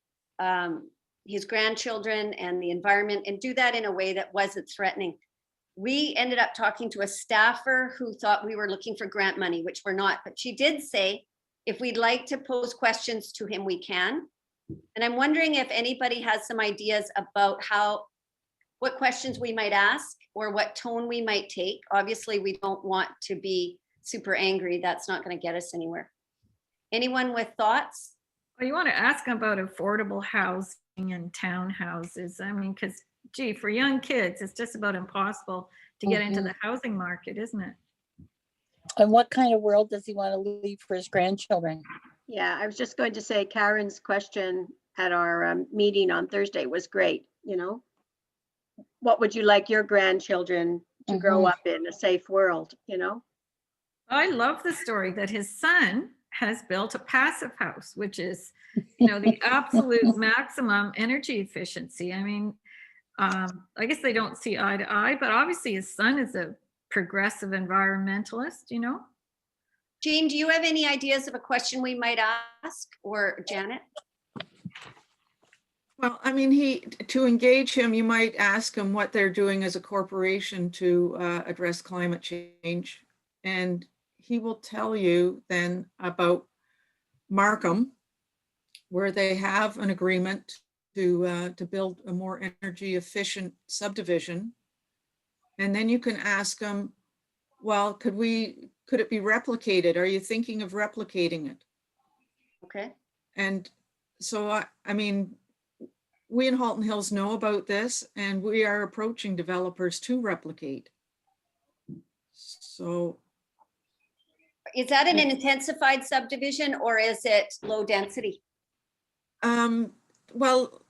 his grandchildren and the environment, and do that in a way that wasn't threatening. we ended up talking to a staffer who thought we were looking for grant money, which we're not, but she did say if we'd like to pose questions to him, we can. And I'm wondering if anybody has some ideas about what questions we might ask or what tone we might take. Obviously, we don't want to be super angry. That's not going to get us anywhere. Anyone with thoughts? Well, you want to ask about affordable housing and townhouses. I mean, because gee, for young kids, it's just about impossible to get into the housing market, isn't it? And what kind of world does he want to leave for his grandchildren? Yeah, I was just going to say Karen's question at our meeting on Thursday was great, you know? What would you like your grandchildren to grow up in, a safe world, you know? I love the story that his son has built a passive house, which is, you know, the absolute maximum energy efficiency. I mean, I guess they don't see eye to eye, but obviously his son is a progressive environmentalist, you know? Jean, do you have any ideas of a question we might ask, or Janet? Well, I mean, to engage him, you might ask him what they're doing as a corporation to address climate change. And he will tell you then about Markham, where they have an agreement to build a more energy efficient subdivision. And then you can ask them, well, could it be replicated? Are you thinking of replicating it? Okay. And so, I mean, we in Halton Hills know about this, and we are approaching developers to replicate. So. Is that an intensified subdivision or is it low density? Well,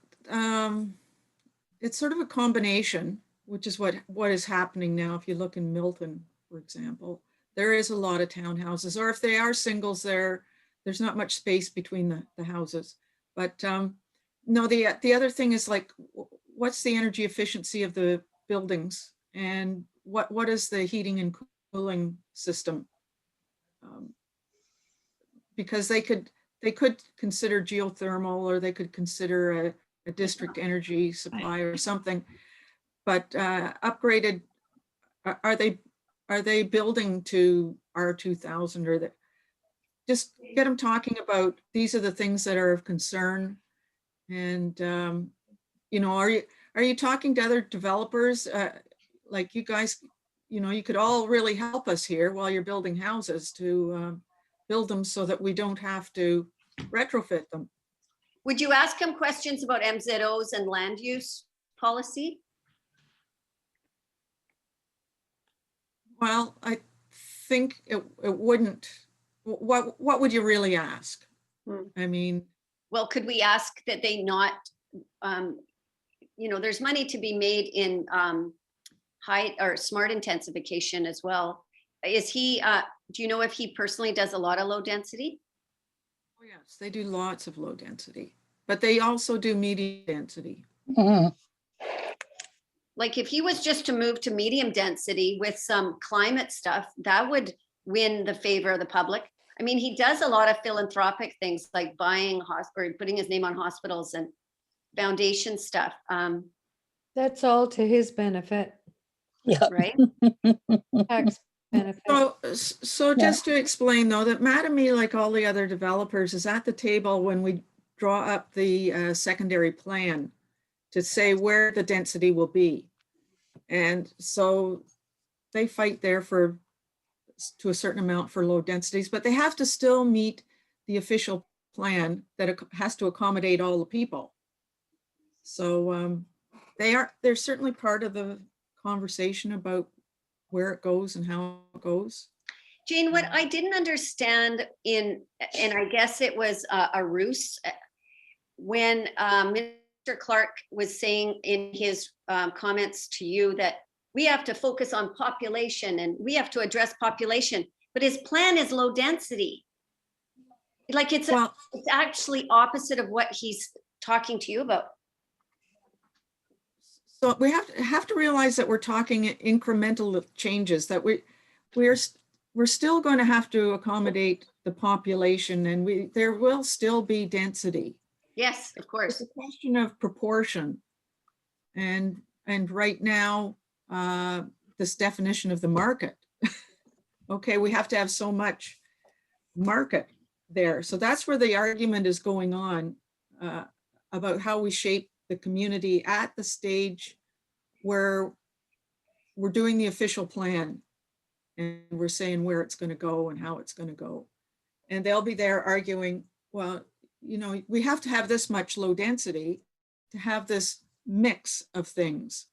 it's sort of a combination, which is what is happening now. If you look in Milton, for example, there is a lot of townhouses, or if they are singles, there's not much space between the houses. But no, the other thing is like, what's the energy efficiency of the buildings, and what is the heating and cooling system? Because they could consider geothermal, or they could consider a district energy supply or something. But upgraded, are they building to R2000, or that? Just get them talking about, these are the things that are of concern. And, you know, are you talking to other developers? Like you guys, you know, you could all really help us here while you're building houses to build them so that we don't have to retrofit them. Would you ask him questions about MZOs and land use policy? Well, I think it wouldn't. What would you really ask? I mean, well, could we ask that they not, you know, there's money to be made in high or smart intensification as well. Is he, do you know if he personally does a lot of low density? Oh yes, they do lots of low density, but they also do medium density. Like if he was just to move to medium density with some climate stuff, that would win the favor of the public. I mean, he does a lot of philanthropic things like buying or putting his name on hospitals and foundation stuff. That's all to his benefit. Yeah. Right. Tax benefit. So just to explain though, that Mattamy, like all the other developers, is at the table when we draw up the secondary plan to say where the density will be. And so they fight there to a certain amount for low densities, but they have to still meet the official plan that has to accommodate all the people. So they're certainly part of the conversation about where it goes and how it goes. Jane, what I didn't understand and I guess it was a ruse, when Mr. Clark was saying in his comments to you that we have to focus on population and we have to address population, but his plan is low density. Like it's actually opposite of what he's talking to you about. So we have to realize that we're talking incremental changes, that we're still going to have to accommodate the population, and there will still be density. Yes, of course. It's a question of proportion. And right now, this definition of the market. Okay, we have to have so much market there. So that's where the argument is going on about how we shape the community at the stage where we're doing the official plan and we're saying where it's going to go and how it's going to go. And they'll be there arguing, well, you know, we have to have this much low density to have this mix of things.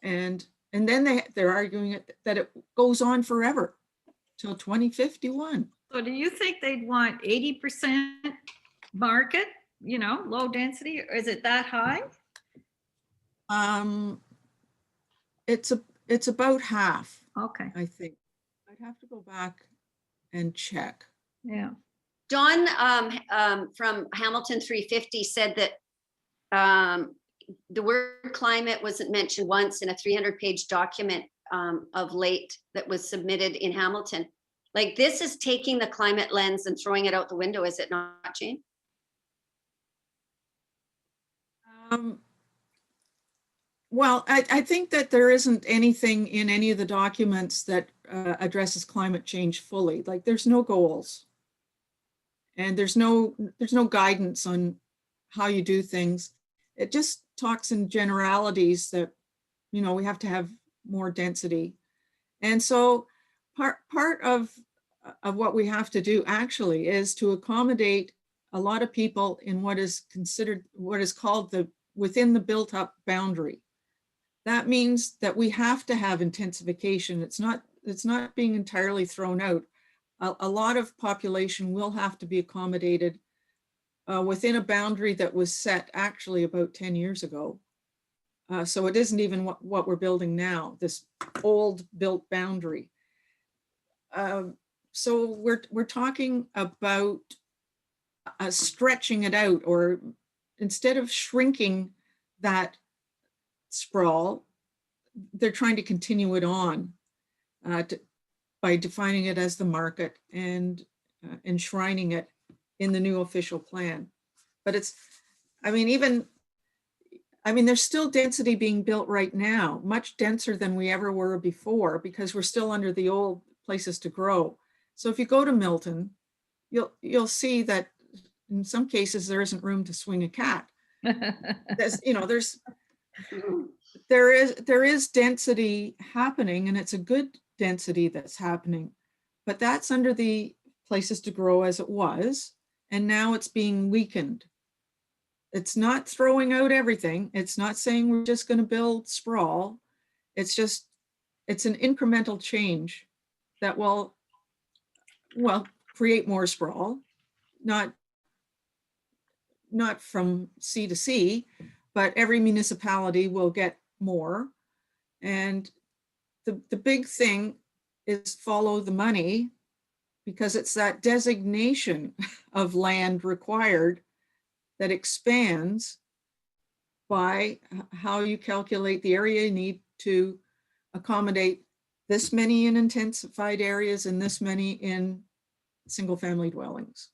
And then they're arguing that it goes on forever till 2051. So do you think they'd want 80% market, you know, low density? Or is it that high? It's about half, Okay, I think. I'd have to go back and check. yeah. Don from Hamilton 350 said that the word climate wasn't mentioned once in a 300-page document of late that was submitted in Hamilton. Like, this is taking the climate lens and throwing it out the window, is it not, Jane? Well, I think that there isn't anything in any of the documents that addresses climate change fully. Like, there's no goals. And there's no guidance on how you do things. It just talks in generalities that, you know, we have to have more density. And so part of what we have to do actually is to accommodate a lot of people in what is called within the built up boundary. That means that we have to have intensification. It's not being entirely thrown out. A lot of population will have to be accommodated within a boundary that was set actually about 10 years ago. So it isn't even what we're building now, this old built boundary. So we're talking about stretching it out, or instead of shrinking that sprawl, they're trying to continue it on by defining it as the market and enshrining it in the new official plan. But there's still density being built right now, much denser than we ever were before, because we're still under the old places to grow. So if you go to Milton, you'll see that in some cases there isn't room to swing a cat. There is density happening, and it's a good density that's happening, but that's under the places to grow as it was, and now it's being weakened. It's not throwing out everything. It's not saying we're just going to build sprawl. It's an incremental change that will create more sprawl, not from sea to sea, but every municipality will get more. And the big thing is follow the money, because it's that designation of land required that expands by how you calculate the area you need to accommodate this many in intensified areas and this many in single family dwellings.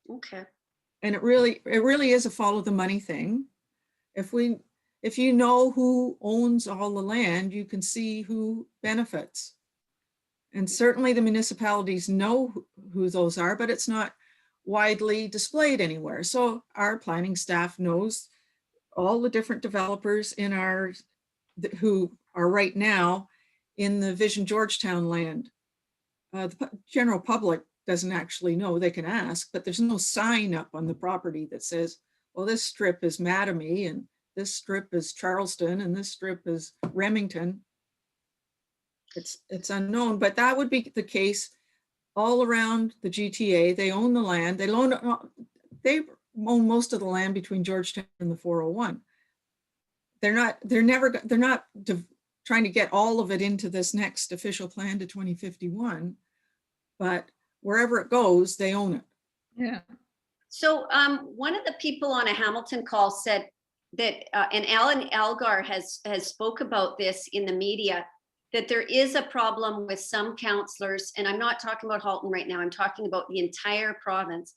Okay. And it really is a follow the money thing. If you know who owns all the land, you can see who benefits. And certainly the municipalities know who those are, but it's not widely displayed anywhere. So our planning staff knows all the different developers who are right now in the Vision Georgetown land. The general public doesn't actually know. They can ask, but there's no sign up on the property that says, well, this strip is Mattamy, and this strip is Charleston, and this strip is Remington. It's unknown, but that would be the case all around the GTA. They own the land. They own most of the land between Georgetown and the 401. They're not trying to get all of it into this next official plan to 2051, but wherever it goes, they own it. Yeah. So one of the people on a Hamilton call said that, and Alan Algar has spoke about this in the media, that there is a problem with some councillors, and I'm not talking about Halton right now, I'm talking about the entire province.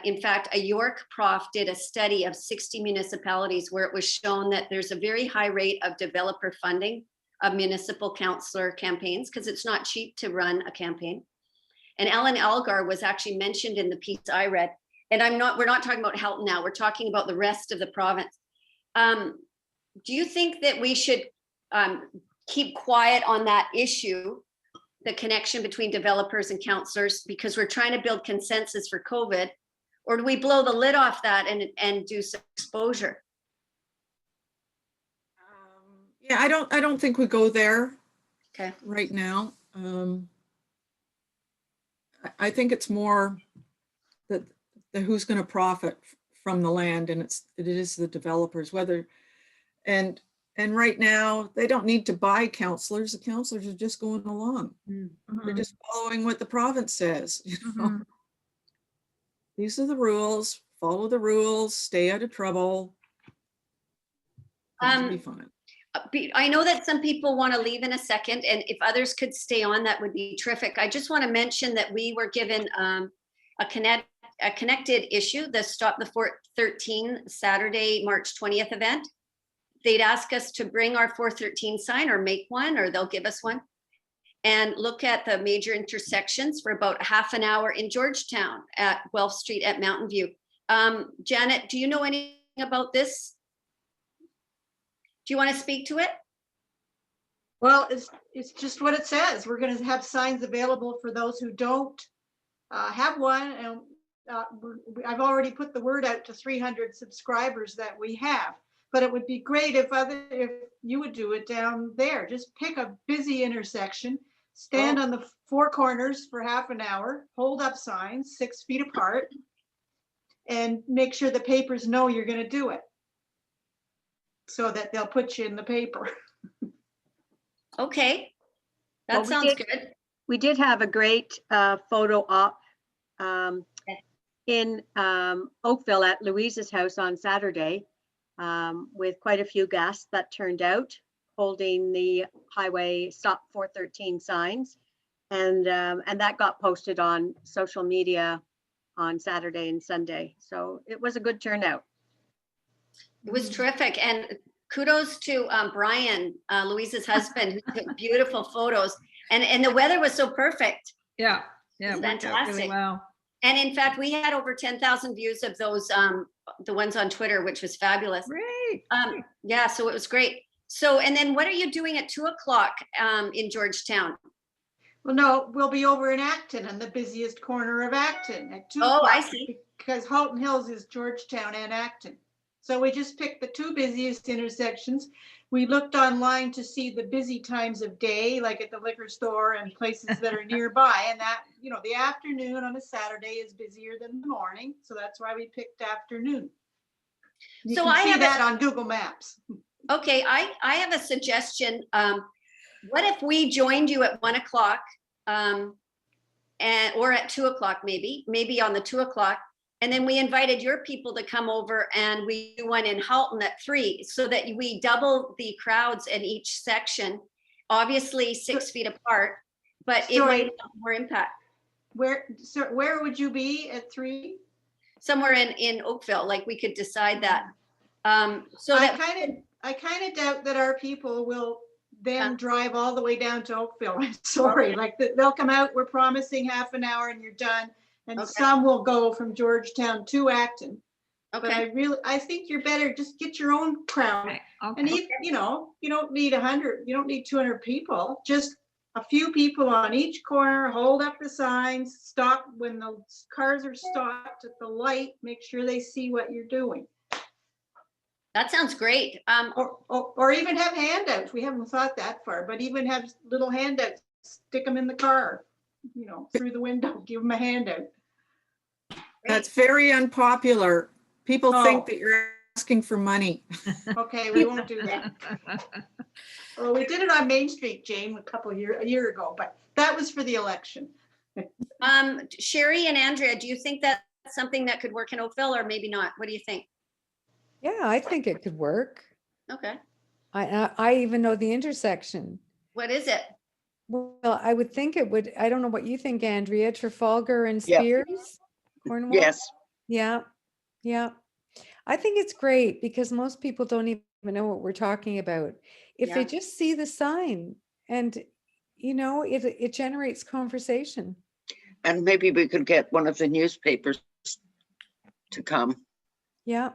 In fact, a York prof did a study of 60 municipalities where it was shown that there's a very high rate of developer funding of municipal councillor campaigns because it's not cheap to run a campaign. And Ellen Algar was actually mentioned in the piece I read. And we're not talking about Halton now, we're talking about the rest of the province. Do you think that we should keep quiet on that issue, the connection between developers and councillors, because we're trying to build consensus for COVID? Or do we blow the lid off that and do some exposure? Yeah, I don't think we go there Okay. right now. I think it's more that who's going to profit from the land, and it is the developers, whether, and right now they don't need to buy councillors. The councillors are just going along. They're just following what the province says. You know? These are the rules, follow the rules, stay out of trouble. It'll be fine. I know that some people want to leave in a second, and if others could stay on, that would be terrific. I just want to mention that we were given a connected issue, the Stop the Fort 13 Saturday, March 20th event. They'd ask us to bring our 413 sign or make one, or they'll give us one, and look at the major intersections for about half an hour in Georgetown at Guelph Street at Mountain View. Janet, do you know anything about this? Do you want to speak to it? Well, it's just what it says. We're going to have signs available for those who don't have one. And I've already put the word out to 300 subscribers that we have. But it would be great if you would do it down there. Just pick a busy intersection, stand on the four corners for half an hour, hold up signs 6 feet apart, and make sure the papers know you're going to do it, so that they'll put you in the paper. Okay, that sounds good. We did have a great photo op in Oakville at Louise's house on Saturday with quite a few guests that turned out holding the highway Stop 413 signs. And that got posted on social media on Saturday and Sunday. So it was a good turnout. It was terrific. And kudos to Brian, Louise's husband, who took beautiful photos. And the weather was so perfect. Yeah, it worked out Fantastic. really well. And in fact, we had over 10,000 views of those, the ones on Twitter, which was fabulous. Great. Yeah, so it was great. So, and then what are you doing at 2 o'clock in Georgetown? Well, no, we'll be over in Acton, on the busiest corner of Acton at 2 Oh, o'clock. I see. Because Halton Hills is Georgetown and Acton. So we just picked the two busiest intersections. We looked online to see the busy times of day, like at the liquor store and places that are nearby. And that, you know, the afternoon on a Saturday is busier than the morning. So that's why we picked afternoon. You So can I see have that on Google Maps. Okay, I have a suggestion. What if we joined you at 1 o'clock or at 2 o'clock, maybe on the 2 o'clock, and then we invited your people to come over and we do one in Halton at 3, so that we double the crowds in each section, obviously 6 feet apart, but it might have more impact. Where would you be at 3? Somewhere in Oakville, like we could decide that. So I kind of doubt that our people will then drive all the way down to Oakville. I'm sorry, like they'll come out, we're promising half an hour and you're done. And some will go from Georgetown to Acton. Okay. But I think you're better, just get your own crowd. Okay. And you know, you don't need 100, you don't need 200 people, just a few people on each corner, hold up the signs, stop when the cars are stopped at the light, make sure they see what you're doing. That sounds great. Or even have handouts. We haven't thought that far, but even have little handouts, stick them in the car, you know, through the window, give them a handout. That's very unpopular. People think that you're asking for money. Okay, we won't do that. Well, we did it on Main Street, Jane, a year ago, but that was for the election. Sherry and Andrea, do you think that's something that could work in Oakville, or maybe not? What do you think? Yeah, I think it could work. Okay. I even know the intersection. What is it? Well, I would think it would. I don't know what you think, Andrea. Trafalgar and Yeah. Spears, Cornwall. Yes. Yeah, yeah. I think it's great because most people don't even even know what we're talking about. If they Yeah. just see the sign and, it generates conversation. And maybe we could get one of the newspapers to come. Yeah.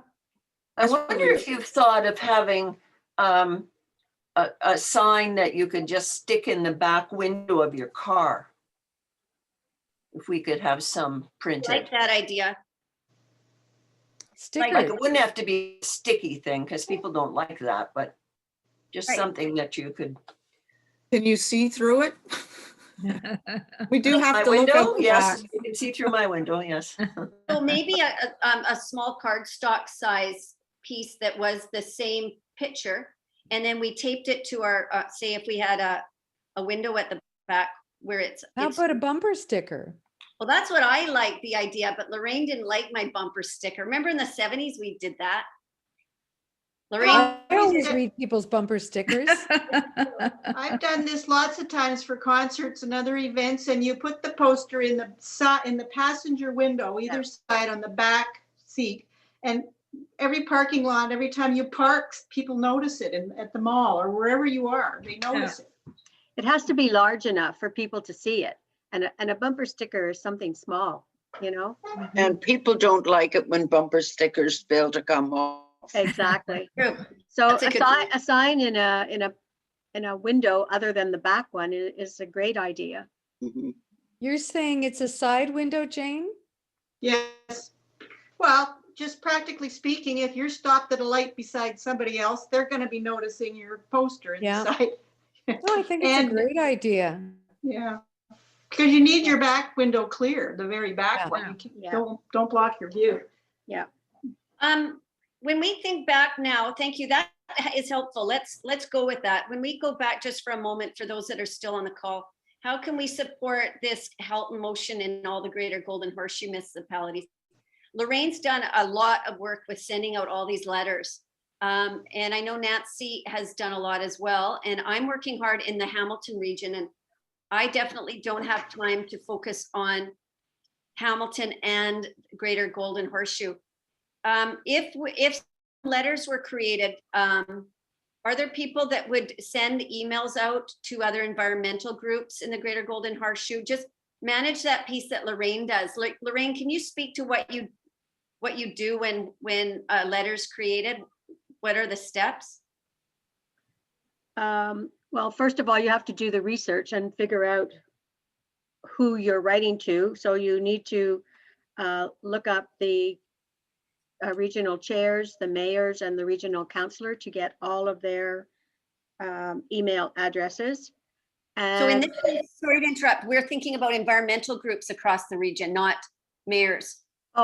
I wonder if you've thought of having a sign that you could just stick in the back window of your car. If we could have some printed. Like that idea. Stickers. Like it wouldn't have to be a sticky thing because people don't like that, but just Right. something that you could. Can you see through it? We do have My to look window, out the yes, back. you can see through my window, yes. So maybe a small cardstock size piece that was the same picture. And then we taped it to our, say if we had a window at the back where it's. How about a bumper sticker? Well, that's what I like, the idea, but Lorraine didn't like my bumper sticker. Remember in the 70s, we did that? Lorraine, I always read people's bumper stickers. I've done this lots of times for concerts and other events, and you put the poster in the passenger window, either side on the back seat. And every parking lot, every time you park, people notice it, and at the mall or wherever you are, they notice it. It has to be large enough for people to see it. And a bumper sticker is something small, you know? And people don't like it when bumper stickers fail to come off. Exactly. True. So That's a good point. a sign in a window other than the back one is a great idea. Mhm. You're saying it's a side window, Jane? Yes. Well, just practically speaking, if you're stopped at a light beside somebody else, they're going to be noticing your poster Yeah. inside. No, I think it's And- a great idea. Yeah. Because you need your back window clear, the very back Yeah. one. You can- Yeah. Don't block your view. when we think back now, thank you, that is helpful. Let's go with that. When we go back just for a moment, for those that are still on the call, how can we support this Halton motion in all the greater Golden Horseshoe municipalities? Lorraine's done a lot of work with sending out all these letters. And I know Nancy has done a lot as well. And I'm working hard in the Hamilton region, and I definitely don't have time to focus on Hamilton and greater Golden Horseshoe. If letters were created, are there people that would send emails out to other environmental groups in the greater Golden Horseshoe? Just manage that piece that Lorraine does. Like, Lorraine, can you speak to what you do when a letter's created? What are the steps? Well, first of all, you have to do the research and figure out who you're writing to. So you need to look up the regional chairs, the mayors, and the regional councillor to get all of their email addresses. So in And this case, sorry to interrupt, we're thinking about environmental groups across the region, not mayors.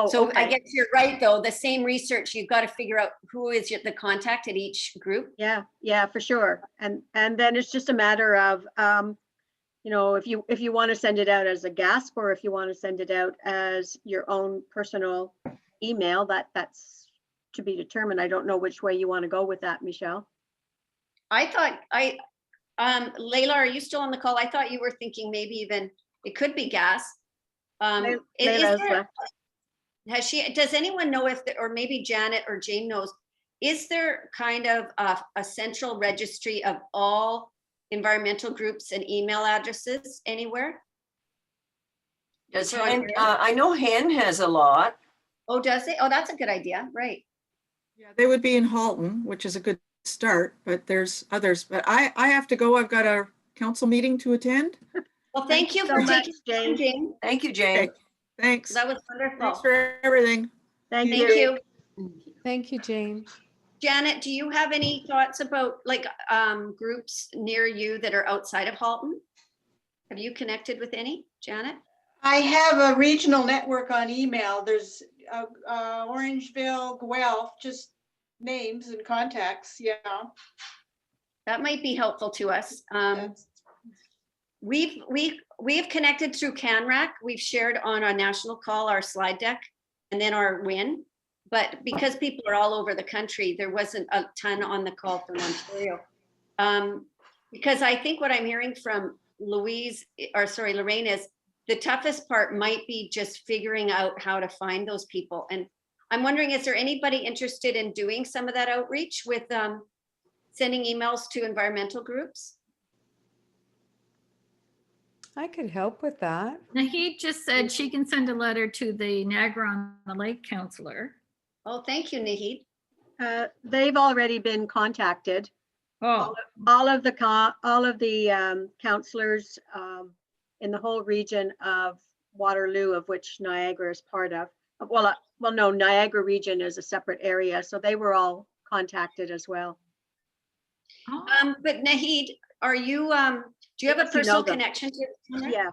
So I okay. guess you're right, though. The same research, you've got to figure out who is the contact at each group. Yeah, for sure. And then it's just a matter of, if you want to send it out as a GASP, or if you want to send it out as your own personal email, that's to be determined. I don't know which way you want to go with that, Michelle. I thought Layla, are you still on the call? I thought you were thinking maybe even it could be gas. Is Layla's there- left. does anyone know or maybe Janet or Jane knows, is there kind of a central registry of all environmental groups and email addresses anywhere? Does So Hen, I know Hen has a lot. Oh, does it? Oh, that's a good idea. Right. Yeah, they would be in Halton, which is a good start, but there's others. But I have to go. I've got a council meeting to attend. Well, thank you so for much, taking Jane. Jane. Thank you, Jane. Okay. Thanks. That was wonderful. Thanks for everything. Thank Thank you. you. Thank you, Jane. Janet, do you have any thoughts about groups near you that are outside of Halton? Have you connected with any, Janet? I have a regional network on email. There's Orangeville, Guelph, just names and contacts. Yeah. That might be helpful to us. That's- We've connected through CANRAC. We've shared on our national call, our slide deck, and then our win. But because people are all over the country, there wasn't a ton on the call from Ontario. Because I think what I'm hearing from Lorraine is the toughest part might be just figuring out how to find those people. And I'm wondering, is there anybody interested in doing some of that outreach with sending emails to environmental groups? I could help with that. Nahid just said she can send a letter to the Niagara on the Lake counselor. Oh, thank you, Nahid. They've already been contacted. Oh, All of the counselors in the whole region of Waterloo, of which Niagara is part of. Well, no, Niagara region is a separate area, so they were all contacted as well. But Nahid, are you, do you have a Yes, you know personal them. connection to? Yeah,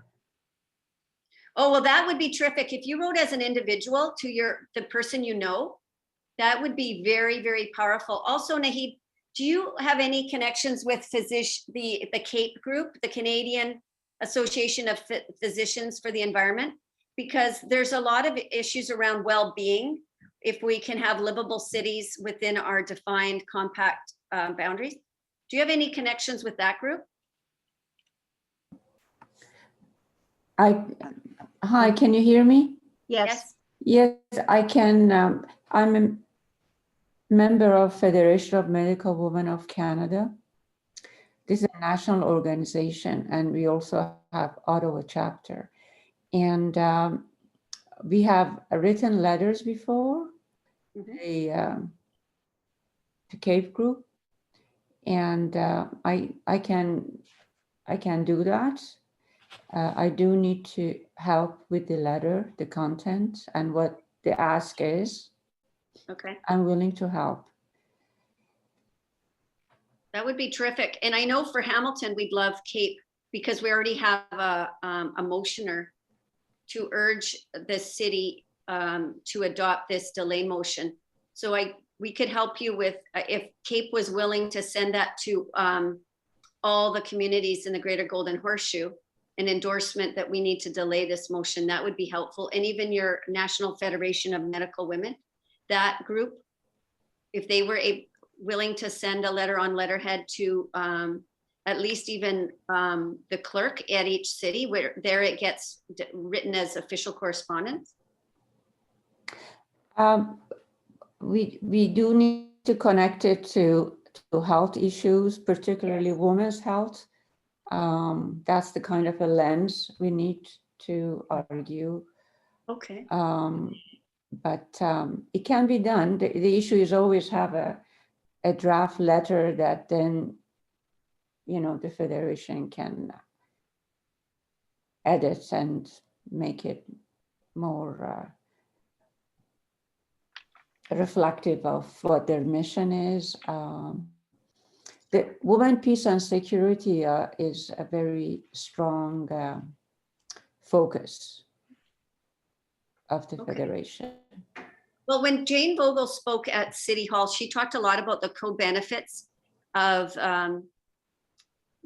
Oh, well, that would be terrific. If you wrote as an individual to the person you know, that would be very, very powerful. Also, Nahid, do you have any connections with the CAPE group, the Canadian Association of Physicians for the Environment? Because there's a lot of issues around well-being if we can have livable cities within our defined compact boundaries. Do you have any connections with that group? Hi, can you hear me? yes. Yes, I can. I'm a member of Federation of Medical Women of Canada. This is a national organization, and we also have Ottawa chapter. And we have written letters before the CAPE group, and I can do that. I do need to help with the letter, the content, and what the ask is. Okay. I'm willing to help. That would be terrific. And I know for Hamilton, we'd love CAPE because we already have a motioner to urge the city to adopt this delay motion. So we could help you with, if CAPE was willing to send that to all the communities in the Greater Golden Horseshoe, an endorsement that we need to delay this motion, that would be helpful. And even your National Federation of Medical Women, that group, if they were willing to send a letter on letterhead to at least even the clerk at each city, where there it gets written as official correspondence. We do need to connect it to health issues, particularly women's health. That's the kind of a lens we need to argue. Okay. But it can be done. The issue is always have a draft letter that then, the Federation can edit and make it more reflective of what their mission is. The Women, Peace and Security is a very strong focus of the Federation. Well, when Jane Vogel spoke at City Hall, she talked a lot about the co-benefits of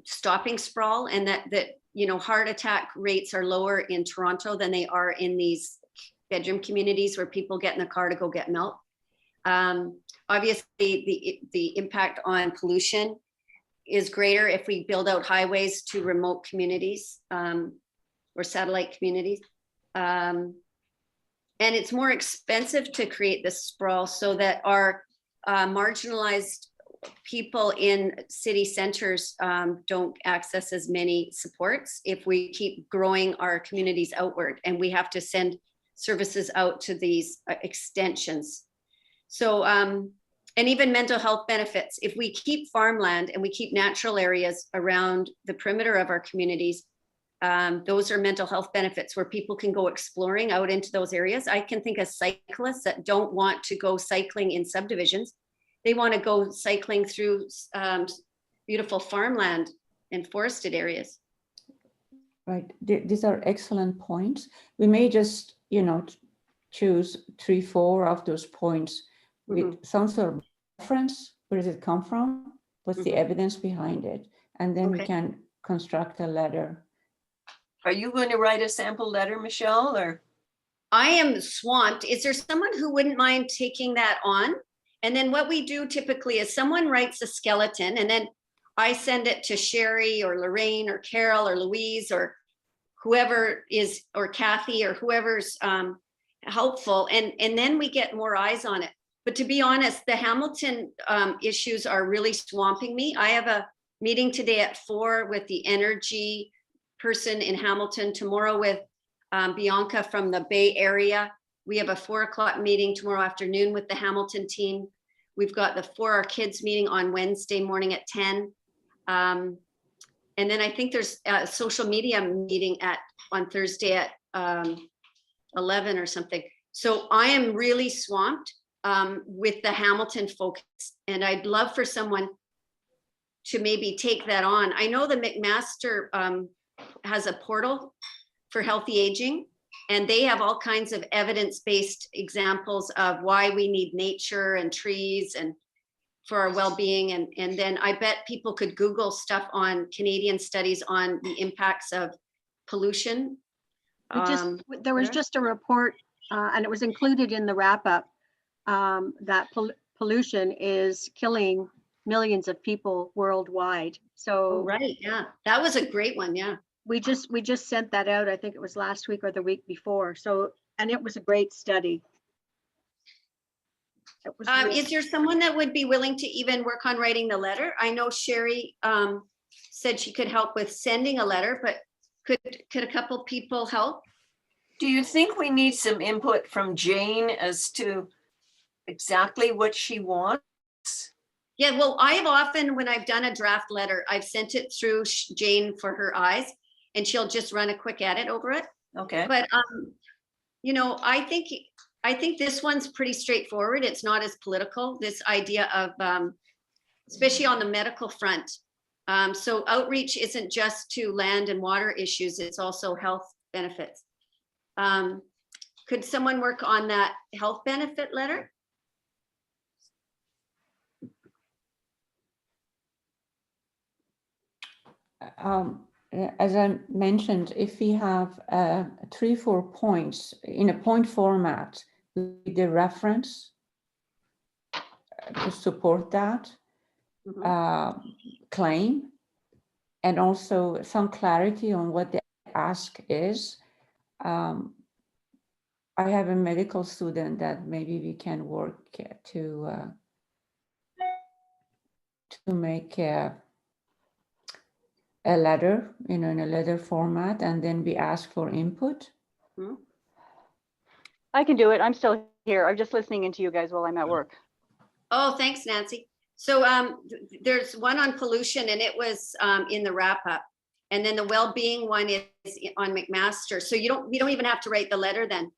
stopping sprawl, and that heart attack rates are lower in Toronto than they are in these bedroom communities where people get in the car to go get milk. Obviously, the impact on pollution is greater if we build out highways to remote communities or satellite communities. And it's more expensive to create this sprawl so that our marginalized people in city centers don't access as many supports if we keep growing our communities outward, and we have to send services out to these extensions. So, and even mental health benefits, if we keep farmland and we keep natural areas around the perimeter of our communities, those are mental health benefits where people can go exploring out into those areas. I can think of cyclists that don't want to go cycling in subdivisions. They want to go cycling through beautiful farmland and forested areas. Right, these are excellent points. We may just, choose 3-4 of those points with some sort of reference. Where does it come from? What's the evidence behind it? And then we can construct a letter. Are you going to write a sample letter, Michelle, or? I am swamped. Is there someone who wouldn't mind taking that on? And then what we do typically is someone writes a skeleton, and then I send it to Sherry or Lorraine or Carol or Louise or whoever is, or Kathy or whoever's helpful, and then we get more eyes on it. But to be honest, the Hamilton issues are really swamping me. I have a meeting today at 4 with the energy person in Hamilton, tomorrow with Bianca from the Bay Area. We have a 4 o'clock meeting tomorrow afternoon with the Hamilton team. We've got the For Our Kids meeting on Wednesday morning at 10. And then I think there's a social media meeting on Thursday at 11 or something. So I am really swamped with the Hamilton focus, and I'd love for someone to maybe take that on. I know the McMaster has a portal for healthy aging, and they have all kinds of evidence-based examples of why we need nature and trees and for our well-being. And then I bet people could Google stuff on Canadian studies on the impacts of pollution. There was just a report, and it was included in the wrap-up, that pollution is killing millions of people worldwide. So right, yeah, that was a great one. Yeah, we just sent that out. I think it was last week or the week before. So, and it was a great study. It was is there someone that would be willing to even work on writing the letter? I know Sherry said she could help with sending a letter, but could a couple people help? Do you think we need some input from Jane as to exactly what she wants? Yeah, well, I have often, when I've done a draft letter, I've sent it through Jane for her eyes, and she'll just run a quick edit over it. Okay. But you know, I think this one's pretty straightforward. It's not as political, this idea of especially on the medical front. So outreach isn't just to land and water issues, it's also health benefits. Could someone work on that health benefit letter? As I mentioned, if we have 3-4 points in a point format with the reference to support that claim, and also some clarity on what the ask is. I have a medical student that maybe we can work to make a letter, in a letter format, and then we ask for input. I can do it. I'm still here. I'm just listening into you guys while I'm at work. Oh, thanks, Nancy. So there's one on pollution, and it was in the wrap up. And then the well-being one is on McMaster. So we don't even have to write the letter then.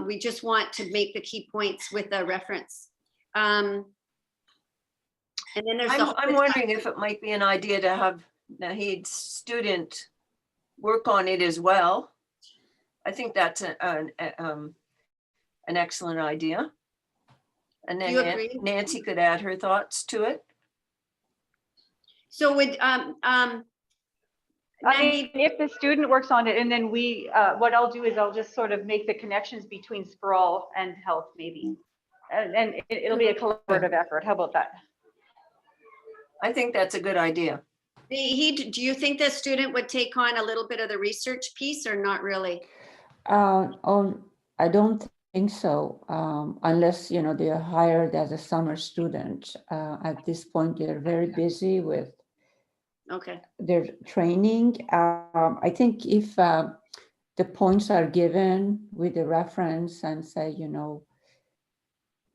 We just want to make the key points with a reference. And then there's I'm wondering if it might be an idea to have Naheed's student work on it as well. I think that's an excellent idea. And then Nancy could add her thoughts to it. So would I mean, if the student works on it, and then we, what I'll do is I'll just sort of make the connections between sprawl and health, maybe, and it'll be a collaborative effort. How about that? I think that's a good idea. do you think the student would take on a little bit of the research piece, or not really? I don't think so, unless they are hired as a summer student. At this point, they're very busy with their training. I think if the points are given with the reference and say,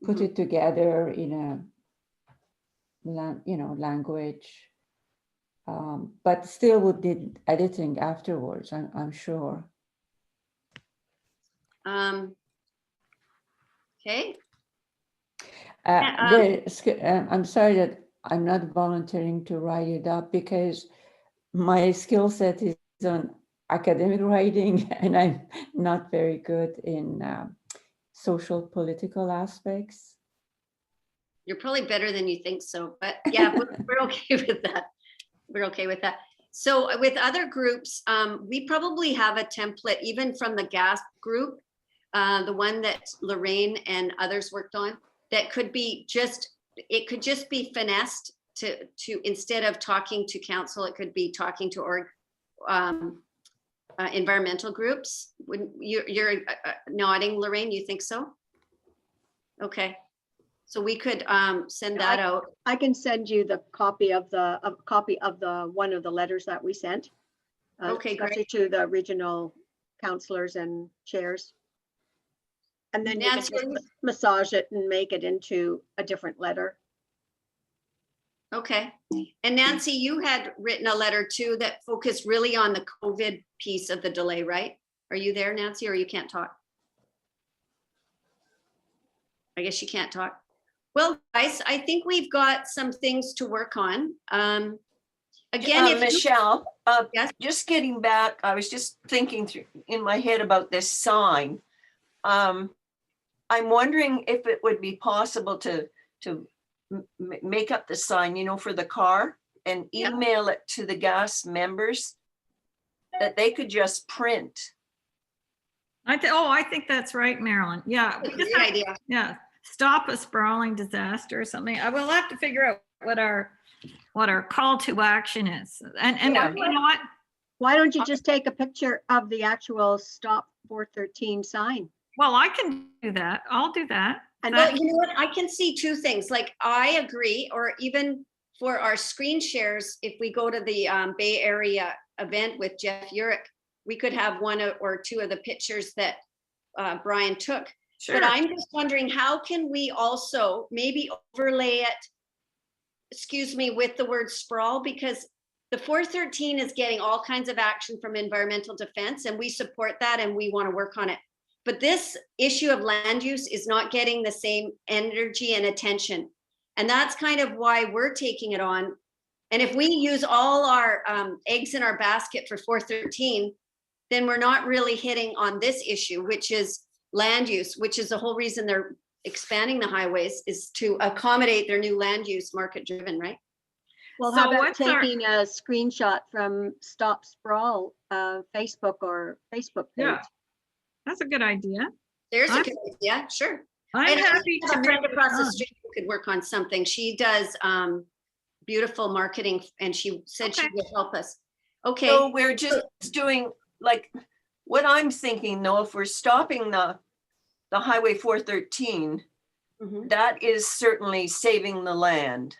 put it together in a language, but still would need editing afterwards, I'm sure. Okay. I'm sorry that I'm not volunteering to write it up, because my skill set is on academic writing, and I'm not very good in social political aspects. You're probably better than you think so, but yeah, we're okay with that. We're okay with that. So with other groups, we probably have a template, even from the GASP group, the one that Lorraine and others worked on, that could be it could just be finessed to instead of talking to council, it could be talking to environmental groups. When you're nodding, Lorraine, you think so? Okay, so we could send that out. I can send you the copy of the one of the letters that we sent. Okay, especially to the regional counselors and chairs. And then you can Nancy, just massage it and make it into a different letter. Okay, and Nancy, you had written a letter too that focused really on the COVID piece of the delay, right? Are you there, Nancy, or you can't talk? I guess you can't talk. Well, guys, I think we've got some things to work on. Again, if Michelle, Yes? just getting back, I was just thinking through in my head about this sign. I'm wondering if it would be possible to make up the sign, you know, for the car and Yeah. email it to the GAS members that they could just print. I think that's right, Marilyn. Yeah. we just Great have- idea. Yeah, stop a sprawling disaster or something. I will have to figure out what our call to action is. And Yeah. you know what? Why don't you just take a picture of the actual Stop 413 sign? Well, I can do that. I'll do that. And Well, you know what? I can see two things. Like, I agree, or even for our screen shares, if we go to the Bay Area event with Jeff Urich, we could have one or two of the pictures that Brian took. Sure. But I'm just wondering, how can we also maybe overlay it, excuse me, with the word sprawl? Because the 413 is getting all kinds of action from environmental defense, and we support that and we want to work on it. But this issue of land use is not getting the same energy and attention. And that's kind of why we're taking it on. And if we use all our eggs in our basket for 413, then we're not really hitting on this issue, which is land use, which is the whole reason they're expanding the highways, is to accommodate their new land use, market driven, right? Well, So how about what's our- taking a screenshot from Stop Sprawl Facebook page? Yeah. That's a good idea. There's a I'm- good idea, sure. I'm And I happy have to a make friend it across the on. street who could work on something. She does beautiful marketing, and she said she Okay. would help us. Okay, So we're just doing, like, what I'm thinking though, if we're stopping the Highway 413, mhm, that is certainly saving the land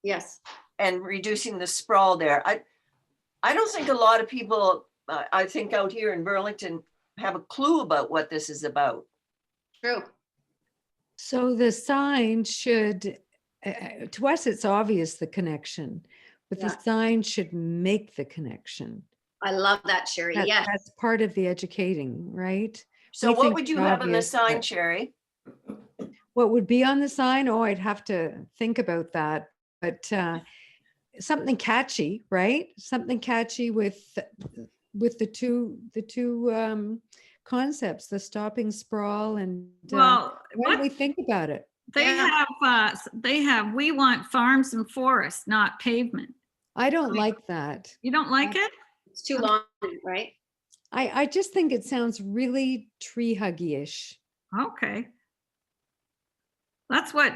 yes, and reducing the sprawl there. I don't think a lot of people, I think out here in Burlington, have a clue about what this is about. true. So the sign should, to us, it's obvious the connection, but the Yeah. sign should make the connection. I love that, Sherry. Yes. That's part of the educating, right? So We what think would it's you have on the obvious, sign, but- Sherry? What would be on the sign? Oh, I'd have to think about that, but something catchy, right? Something catchy with the two concepts, the stopping sprawl and Well, why don't what we think about it? they Yeah. have, we want farms and forests, not pavement. I don't like that. You don't like it? It's too long, right? I just think it sounds really tree huggy-ish. Okay. That's what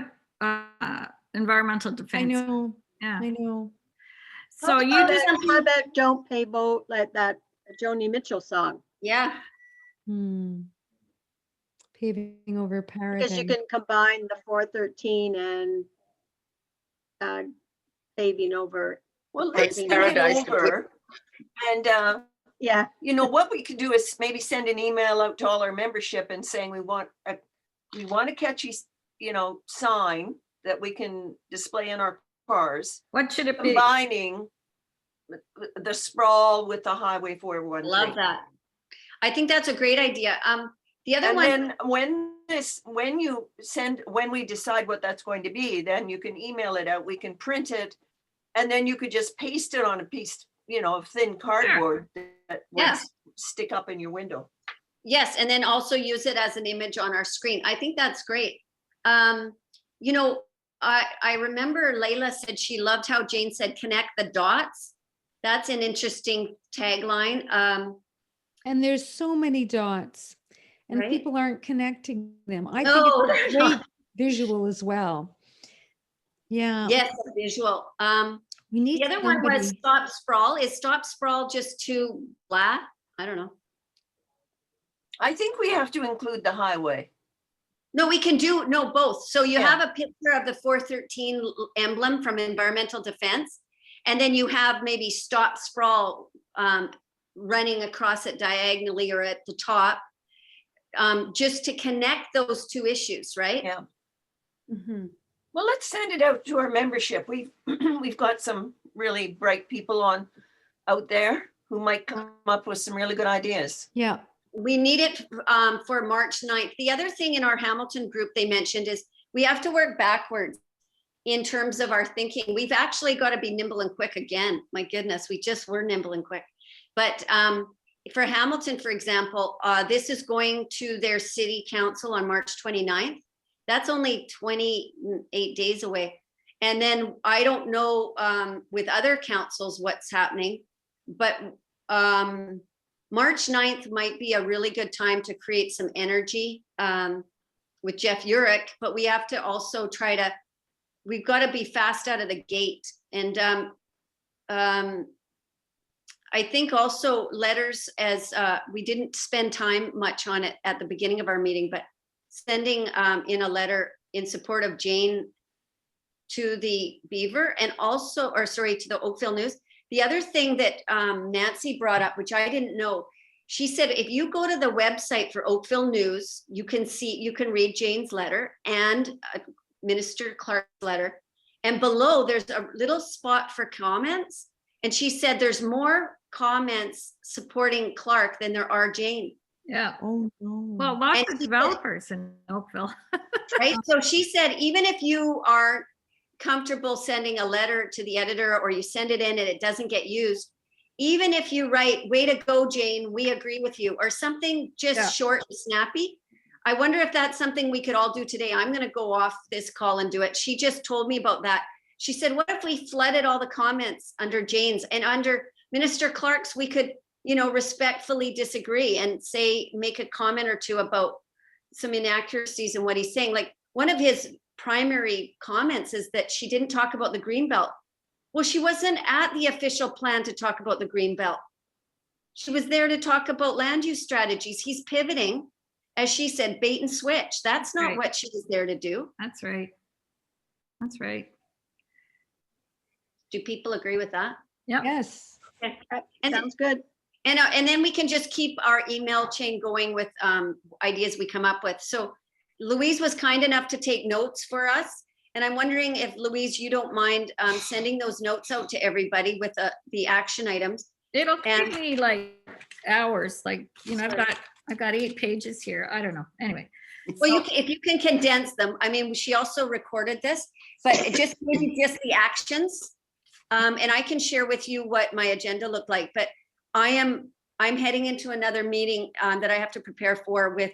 environmental I defense. know, Yeah. I know. So you just, How about Don't Pay Boat, like that Joni Mitchell song? Yeah, Paving over Because you Paradigm. can combine the 413 and paving over. Well, Or let's being think it paradise. over. And, Yeah, you know, what we could do is maybe send an email out to all our membership and saying we want a catchy, you know, sign that we can display in our cars, what should it be? combining the sprawl with the Highway 413. love that. I think that's a great idea. The other And one, then when we decide what that's going to be, then you can email it out, we can print it, and then you could just paste it on a piece, you know, of thin cardboard that would Yeah. stick up in your window. yes, and then also use it as an image on our screen. I think that's great. You know, I remember Layla said she loved how Jane said, connect the dots. That's an interesting tagline. And there's so many dots and Right? people aren't connecting them. I No, think they're it's great not. visual as well. Yeah. Yes, a visual. We need The other one was somebody- stop sprawl. Is stop sprawl just too blah? I don't know. I think we have to include the highway. No, we can do, no, both. So you Yeah. have a picture of the 413 emblem from Environmental Defense. And then you have maybe stop sprawl running across it diagonally or at the top, just to connect those two issues, right? Yeah. Mhm. Well, let's send it out to our membership. We've got some really bright people on out there who might come up with some really good ideas. Yeah. We need it for March 9th. The other thing in our Hamilton group they mentioned is we have to work backwards in terms of our thinking. We've actually got to be nimble and quick again. My goodness, we just were nimble and quick. But for Hamilton, for example, this is going to their city council on March 29th. That's only 28 days away. And then I don't know with other councils what's happening, but March 9th might be a really good time to create some energy with Jeff Urich, but we have to also we've got to be fast out of the gate. And I think also letters, as we didn't spend time much on it at the beginning of our meeting, but sending in a letter in support of Jane to the Beaver and also, or sorry, to the Oakville News. The other thing that Nancy brought up, which I didn't know, she said, if you go to the website for Oakville News, you can read Jane's letter and Minister Clark's letter. And below there's a little spot for comments. And she said there's more comments supporting Clark than there are Jane. Yeah. Oh, no. Well, lots And of she said- developers in Oakville. Right? So she said, even if you are comfortable sending a letter to the editor or you send it in and it doesn't get used, even if you write, way to go, Jane, we agree with you, or something just Yeah. short and snappy. I wonder if that's something we could all do today. I'm going to go off this call and do it. She just told me about that. She said, what if we flooded all the comments under Jane's and under Minister Clark's, we could, respectfully disagree and make a comment or two about some inaccuracies in what he's saying. Like one of his primary comments is that she didn't talk about the Greenbelt. Well, she wasn't at the official plan to talk about the Greenbelt. She was there to talk about land use strategies. He's pivoting, as she said, bait and switch. That's not Right. what she was there to do. That's right. That's right. Do people agree with that? Yep. Yes. And Sounds good. And then we can just keep our email chain going with ideas we come up with. So Louise was kind enough to take notes for us. And I'm wondering if, Louise, you don't mind sending those notes out to everybody with the action items. It'll take And- me like hours, like, I've got 8 pages here. I don't know. Anyway. Well, if you can condense them. I mean, she also recorded this, but maybe just the actions. And I can share with you what my agenda looked like, but I'm heading into another meeting that I have to prepare for with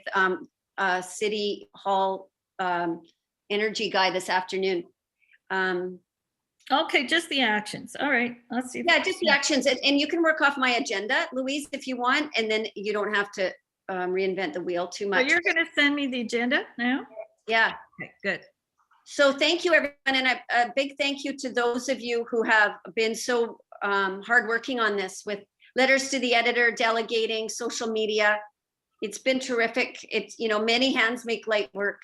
City Hall energy guy this afternoon. Okay, just the actions. All right, let's see. Yeah, just the actions. And you can work off my agenda, Louise, if you want, and then you don't have to reinvent the wheel too So much. you're gonna send me the agenda now? Yeah. Okay, good. So thank you, everyone. And a big thank you to those of you who have been so hardworking on this with letters to the editor, delegating, social media. It's been terrific. It's, many hands make light work.